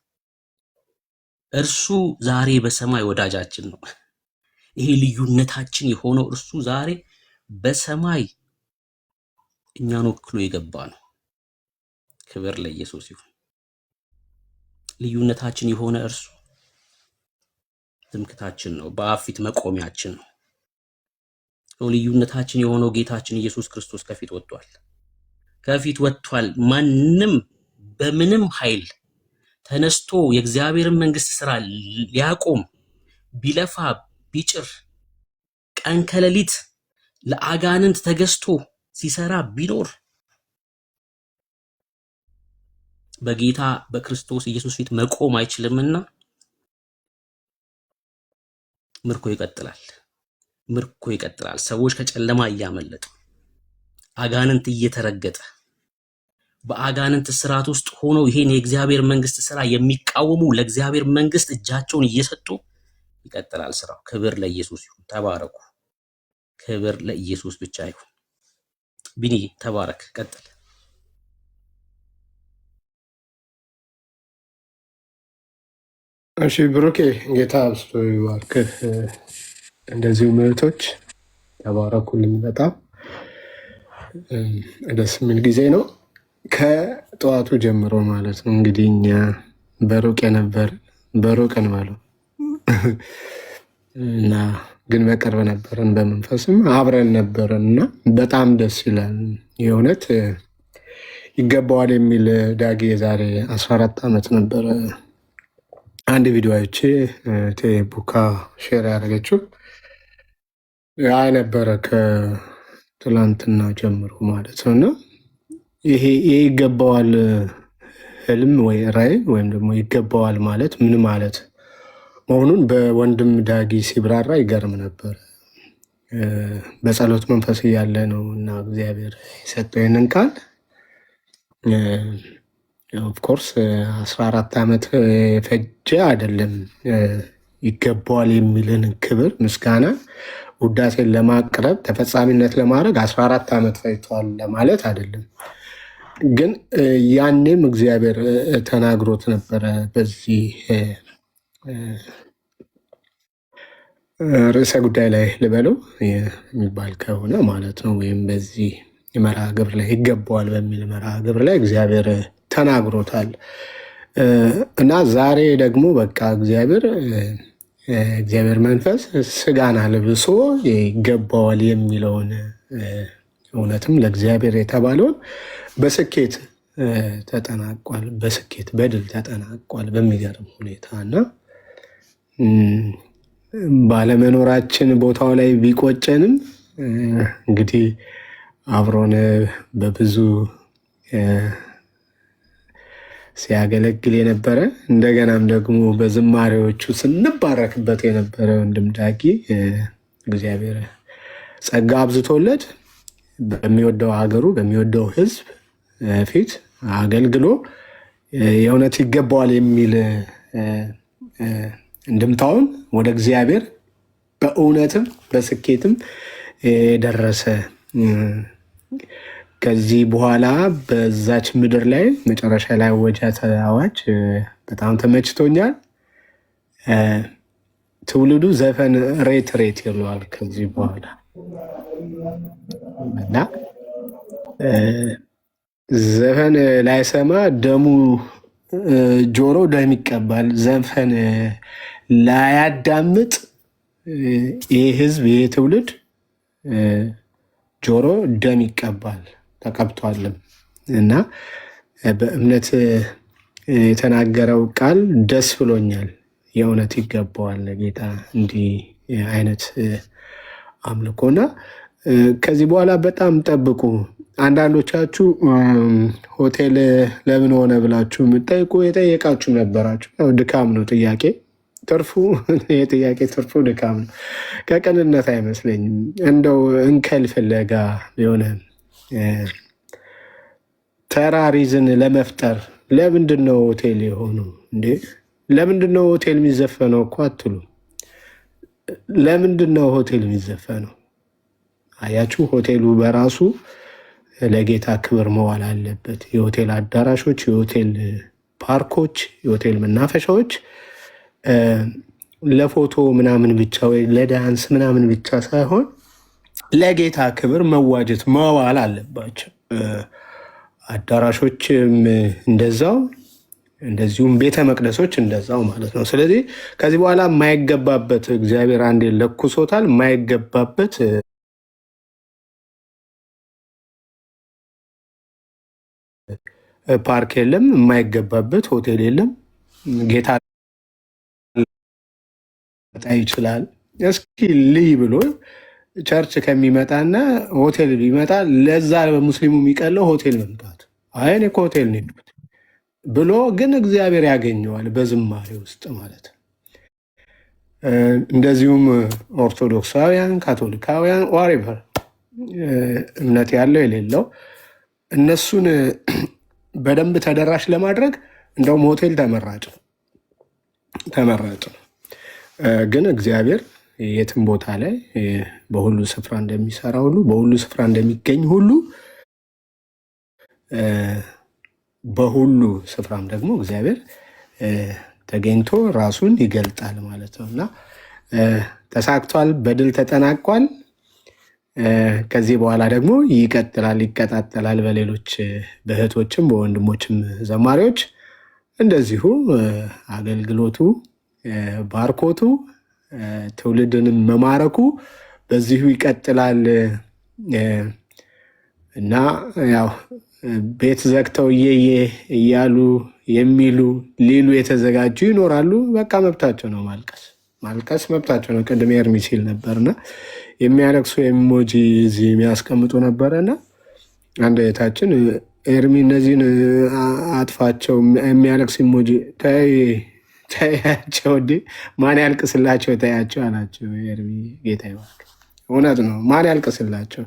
S8: እርሱ ዛሬ በሰማይ ወዳጃችን ነው። ይሄ ልዩነታችን የሆነው እርሱ ዛሬ በሰማይ እኛን ወክሎ የገባ ነው። ክብር ለኢየሱስ ይሁን። ልዩነታችን የሆነ እርሱ ትምክታችን ነው፣ በአብ ፊት መቆሚያችን ነው። ልዩነታችን የሆነው ጌታችን ኢየሱስ ክርስቶስ ከፊት ወጥቷል። ማንም በምንም ኃይል ተነስቶ የእግዚአብሔርን መንግስት ስራ ሊያቆም ቢለፋ ቢጭር ቀን ከሌሊት ለአጋንንት ተገዝቶ ሲሰራ ቢኖር በጌታ በክርስቶስ ኢየሱስ ፊት መቆም አይችልምና ምርኮ ይቀጥላል። ሰዎች ከጨለማ እያመለጡ አጋንንት እየተረገጠ በአጋንንት ስርዓት ውስጥ ሆነው ይሄን የእግዚአብሔር መንግስት ስራ የሚቃወሙ ለእግዚአብሔር መንግስት እጃቸውን እየሰጡ ይቀጥላል ስራው። ክብር ለኢየሱስ ይሁን። ተባረኩ። ክብር ለኢየሱስ ብቻ ይሁን። ቢኒ ተባረክ፣ ቀጥል።
S2: እሺ ብሩኬ፣ ጌታ አብዝቶ ይባርክህ። እንደዚሁ እህቶች ተባረኩልኝ። በጣም ደስ የሚል ጊዜ ነው። ከጠዋቱ ጀምሮ ማለት ነው። እንግዲህ እኛ በሩቅ እንበለው እና ግን በቅርብ ነበረን፣ በመንፈስም አብረን ነበረን እና በጣም ደስ ይላል። የእውነት ይገባዋል የሚል ዳጊ የዛሬ 14 ዓመት ነበረ አንድ ቪዲዮ አይቼ ቡካ ሼር ያደረገችው አይ ነበረ ከትላንትና ጀምሮ ማለት ነው እና ይሄ ይገባዋል ህልም ወይ ራዕይ ወይም ደግሞ ይገባዋል ማለት ምን ማለት መሆኑን በወንድም ዳጊ ሲብራራ ይገርም ነበር። በጸሎት መንፈስ እያለ ነው እና እግዚአብሔር የሰጠው ይህንን ቃል ኦፍኮርስ 14 ዓመት የፈጀ አይደለም። ይገባዋል የሚልን ክብር፣ ምስጋና፣ ውዳሴን ለማቅረብ ተፈጻሚነት ለማድረግ 14 ዓመት ፈጅቷል ለማለት አይደለም። ግን ያኔም እግዚአብሔር ተናግሮት ነበረ በዚህ ርዕሰ ጉዳይ ላይ ልበለው የሚባል ከሆነ ማለት ነው። ወይም በዚህ መርሃ ግብር ላይ ይገባዋል በሚል መርሃ ግብር ላይ እግዚአብሔር ተናግሮታል እና ዛሬ ደግሞ በቃ እግዚአብሔር መንፈስ ስጋን አልብሶ ይገባዋል የሚለውን እውነትም ለእግዚአብሔር የተባለውን በስኬት ተጠናቋል። በስኬት በድል ተጠናቋል በሚገርም ሁኔታ እና ባለመኖራችን ቦታው ላይ ቢቆጨንም እንግዲህ አብሮን በብዙ ሲያገለግል የነበረ እንደገናም ደግሞ በዝማሬዎቹ ስንባረክበት የነበረ ወንድም ዳጊ እግዚአብሔር ጸጋ አብዝቶለት በሚወደው ሀገሩ በሚወደው ሕዝብ ፊት አገልግሎ የእውነት ይገባዋል የሚል እንድምታውን ወደ እግዚአብሔር በእውነትም በስኬትም የደረሰ ከዚህ በኋላ በዛች ምድር ላይ መጨረሻ ላይ ወጃት አዋጅ በጣም ተመችቶኛል። ትውልዱ ዘፈን ሬት ይለዋል ከዚህ በኋላ እና ዘፈን ላይሰማ ደሙ ጆሮ ደም ይቀባል። ዘፈን ላያዳምጥ ይህ ህዝብ ይህ ትውልድ ጆሮ ደም ይቀባል ተቀብቷልም እና በእምነት የተናገረው ቃል ደስ ብሎኛል። የእውነት ይገባዋል ለጌታ እንዲህ አይነት አምልኮና ከዚህ በኋላ በጣም ጠብቁ። አንዳንዶቻችሁ ሆቴል ለምን ሆነ ብላችሁ የምጠይቁ የጠየቃችሁ ነበራችሁ። ድካም ነው ጥያቄ ትርፉ የጥያቄ ትርፉ ድካም ነው። ከቅንነት አይመስለኝም። እንደው እንከል ፍለጋ የሆነ ተራሪዝን ለመፍጠር ለምንድን ነው ሆቴል የሆነው እንዴ? ለምንድን ነው ሆቴል የሚዘፈነው እኮ አትሉ። ለምንድን ነው ሆቴል የሚዘፈነው? አያችሁ፣ ሆቴሉ በራሱ ለጌታ ክብር መዋል አለበት። የሆቴል አዳራሾች፣ የሆቴል ፓርኮች፣ የሆቴል መናፈሻዎች ለፎቶ ምናምን ብቻ ወይ ለዳንስ ምናምን ብቻ ሳይሆን ለጌታ ክብር መዋጀት መዋል አለባቸው። አዳራሾችም እንደዛው፣ እንደዚሁም ቤተ መቅደሶች እንደዛው ማለት ነው። ስለዚህ ከዚህ በኋላ የማይገባበት እግዚአብሔር አንዴ ለኩሶታል። የማይገባበት ፓርክ የለም፣ የማይገባበት ሆቴል የለም። ጌታ ይችላል። እስኪ ልይ ብሎ ቸርች ከሚመጣና ሆቴል ቢመጣ ለዛ በሙስሊሙ የሚቀለው ሆቴል መምጣት። አይ እኔ ከሆቴል ነው የሄድኩት ብሎ ግን እግዚአብሔር ያገኘዋል በዝማሬ ውስጥ ማለት ነው። እንደዚሁም ኦርቶዶክሳውያን፣ ካቶሊካውያን ዋሬቨር እምነት ያለው የሌለው እነሱን በደንብ ተደራሽ ለማድረግ እንደውም ሆቴል ተመራጭ ነው። ግን እግዚአብሔር የትም ቦታ ላይ በሁሉ ስፍራ እንደሚሰራ ሁሉ በሁሉ ስፍራ እንደሚገኝ ሁሉ በሁሉ ስፍራም ደግሞ እግዚአብሔር ተገኝቶ ራሱን ይገልጣል ማለት ነው እና ተሳክቷል፣ በድል ተጠናቋል። ከዚህ በኋላ ደግሞ ይቀጥላል፣ ይቀጣጠላል። በሌሎች በእህቶችም በወንድሞችም ዘማሪዎች እንደዚሁ አገልግሎቱ፣ ባርኮቱ፣ ትውልድንም መማረኩ በዚሁ ይቀጥላል እና ያው ቤት ዘግተው እየየ እያሉ የሚሉ ሊሉ የተዘጋጁ ይኖራሉ። በቃ መብታቸው ነው፣ ማልቀስ መብታቸው ነው። ቅድም ኤርሚ ሲል ነበርና የሚያለቅሱ ኢሞጂ እዚህ የሚያስቀምጡ ነበረና አንድ እህታችን ኤርሚ እነዚህን አጥፋቸው፣ የሚያለቅስ ኢሞጂ ተያቸው፣ ማን ያልቅስላቸው ተያቸው አላቸው ኤርሚ። ጌታ ይባርክ። እውነት ነው። ማን ያልቅስላቸው?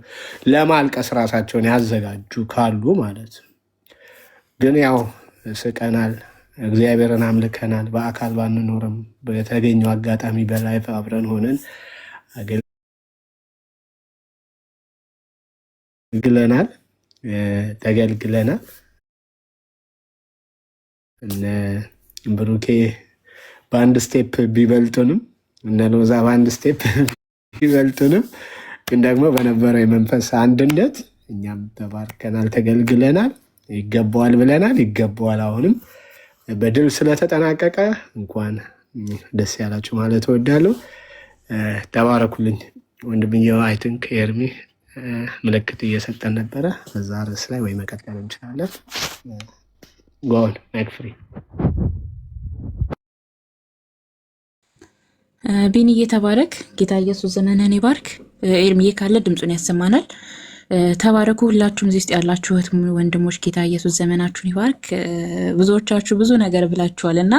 S2: ለማልቀስ ራሳቸውን ያዘጋጁ ካሉ ማለት ነው። ግን ያው ስቀናል፣ እግዚአብሔርን አምልከናል። በአካል ባንኖርም በተገኘው አጋጣሚ በላይፍ አብረን ሆነን አገልግለናል፣ ተገልግለናል። እነ ብሩኬ በአንድ ስቴፕ ቢበልጡንም እነ ሎዛ በአንድ ስቴፕ ቢበልጡንም ግን ደግሞ በነበረው የመንፈስ አንድነት እኛም ተባርከናል፣ ተገልግለናል፣ ይገባዋል ብለናል። ይገባዋል። አሁንም በድል ስለተጠናቀቀ እንኳን ደስ ያላችሁ ማለት እወዳለሁ። ተባረኩልኝ። ወንድምየው አይ ቲንክ ኤርሚ ምልክት እየሰጠን ነበረ። በዛ ርዕስ ላይ ወይ መቀጠል እንችላለን። ጎን ማይክ ፍሪ።
S7: ቢኒዬ ተባረክ። ጌታ ኢየሱስ ዘመንህን ይባርክ። ኤርሚዬ ካለ ድምፁን ያሰማናል። ተባረኩ ሁላችሁም እዚህ ውስጥ ያላችሁት ወንድሞች፣ ጌታ ኢየሱስ ዘመናችሁን ይባርክ። ብዙዎቻችሁ ብዙ ነገር ብላችኋል እና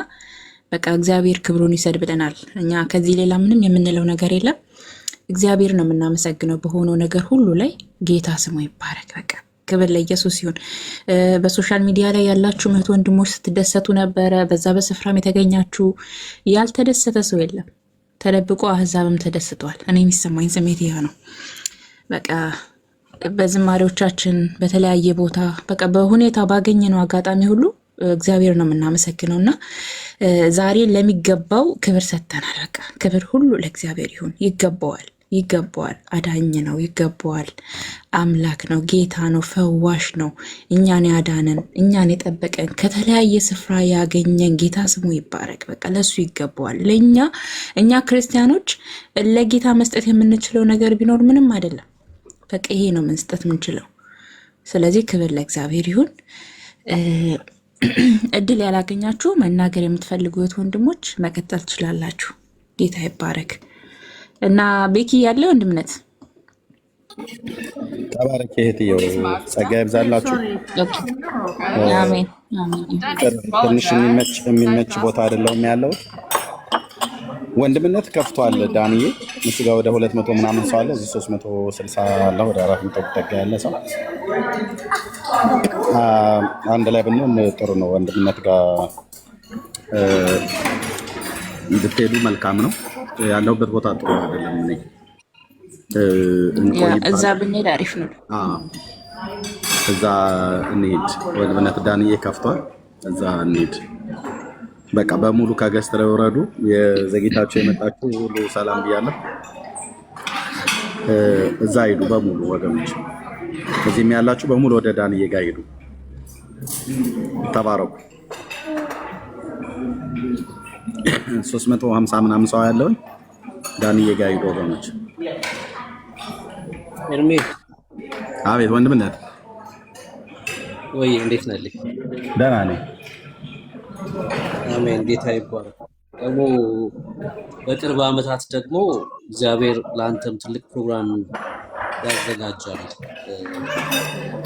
S7: በቃ እግዚአብሔር ክብሩን ይሰድ ብለናል። እኛ ከዚህ ሌላ ምንም የምንለው ነገር የለም። እግዚአብሔር ነው የምናመሰግነው በሆነው ነገር ሁሉ ላይ። ጌታ ስሙ ይባረክ። በቃ ክብር ለኢየሱስ ይሁን። በሶሻል ሚዲያ ላይ ያላችሁ እህት ወንድሞች ስትደሰቱ ነበረ። በዛ በስፍራም የተገኛችሁ ያልተደሰተ ሰው የለም። ተደብቆ አህዛብም ተደስቷል። እኔ የሚሰማኝ ስሜት ይሄ ነው። በቃ በዝማሬዎቻችን በተለያየ ቦታ በቃ በሁኔታ ባገኘነው አጋጣሚ ሁሉ እግዚአብሔር ነው የምናመሰግነው እና ዛሬ ለሚገባው ክብር ሰጥተናል። በቃ ክብር ሁሉ ለእግዚአብሔር ይሁን። ይገባዋል፣ ይገባዋል። አዳኝ ነው፣ ይገባዋል። አምላክ ነው፣ ጌታ ነው፣ ፈዋሽ ነው። እኛን ያዳነን፣ እኛን የጠበቀን፣ ከተለያየ ስፍራ ያገኘን ጌታ ስሙ ይባረክ። በቃ ለሱ ይገባዋል። እኛ ክርስቲያኖች ለጌታ መስጠት የምንችለው ነገር ቢኖር ምንም አይደለም። በቃ ይሄ ነው መስጠት የምንችለው። ስለዚህ ክብር ለእግዚአብሔር ይሁን። እድል ያላገኛችሁ መናገር የምትፈልጉት ወንድሞች መቀጠል ትችላላችሁ። ጌታ ይባረክ እና ቤኪ ያለ ወንድምነት
S1: ተባረክ። እህትየው ጸጋ ይብዛላችሁ።
S7: አሜን።
S1: ትንሽ የሚመች ቦታ አይደለሁም ያለው። ወንድምነት ከፍቷል። ዳንዬ እሱ ጋር ወደ 200 ምናምን ሰው አለ። እዚህ 360 አለ። ወደ 400 ጠጋ ያለ ሰው አንድ ላይ ብንሆን ጥሩ ነው። ወንድምነት ጋር እንድትሄዱ መልካም ነው። ያለሁበት ቦታ ጥሩ አይደለም።
S7: እዛ ብንሄድ አሪፍ ነው።
S1: እዛ እንሂድ። ወንድምነት ዳንዬ ከፍቷል። እዛ እንሂድ። በቃ በሙሉ ከገስት ላይ ወረዱ። የዘጌታችሁ የመጣችሁ ሁሉ ሰላም ብያለሁ። እዛ ሂዱ በሙሉ ወገኖች፣ እዚህም ያላችሁ በሙሉ ወደ ዳንዬ ጋር ሂዱ። ተባረኩ። 350 ምናምን ሰው ያለውን ዳንዬ ጋር ሂዱ ወገኖች።
S8: ኤርሜ
S1: አቤት ወንድምነት
S8: ወይ እንዴት ነህ?
S1: ደህና ነኝ።
S8: አሜን። ጌታ ይባረክ። ደግሞ በቅርብ ዓመታት ደግሞ እግዚአብሔር ለአንተም ትልቅ ፕሮግራም ያዘጋጃል።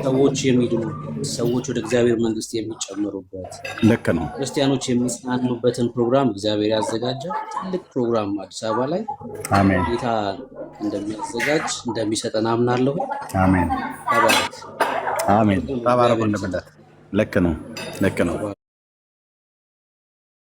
S8: ሰዎች የሚድኑበት፣ ሰዎች ወደ እግዚአብሔር መንግስት የሚጨመሩበት፣
S1: ልክ ነው፣
S8: ክርስቲያኖች የሚጽናኑበትን ፕሮግራም እግዚአብሔር ያዘጋጃል። ትልቅ ፕሮግራም አዲስ አበባ ላይ
S1: አሜን።
S8: ጌታ እንደሚያዘጋጅ እንደሚሰጠን አምናለሁ።
S1: አሜን።
S8: ተባረክ።
S1: አሜን። ተባረክ ወንድምነት። ልክ ነው፣ ልክ ነው።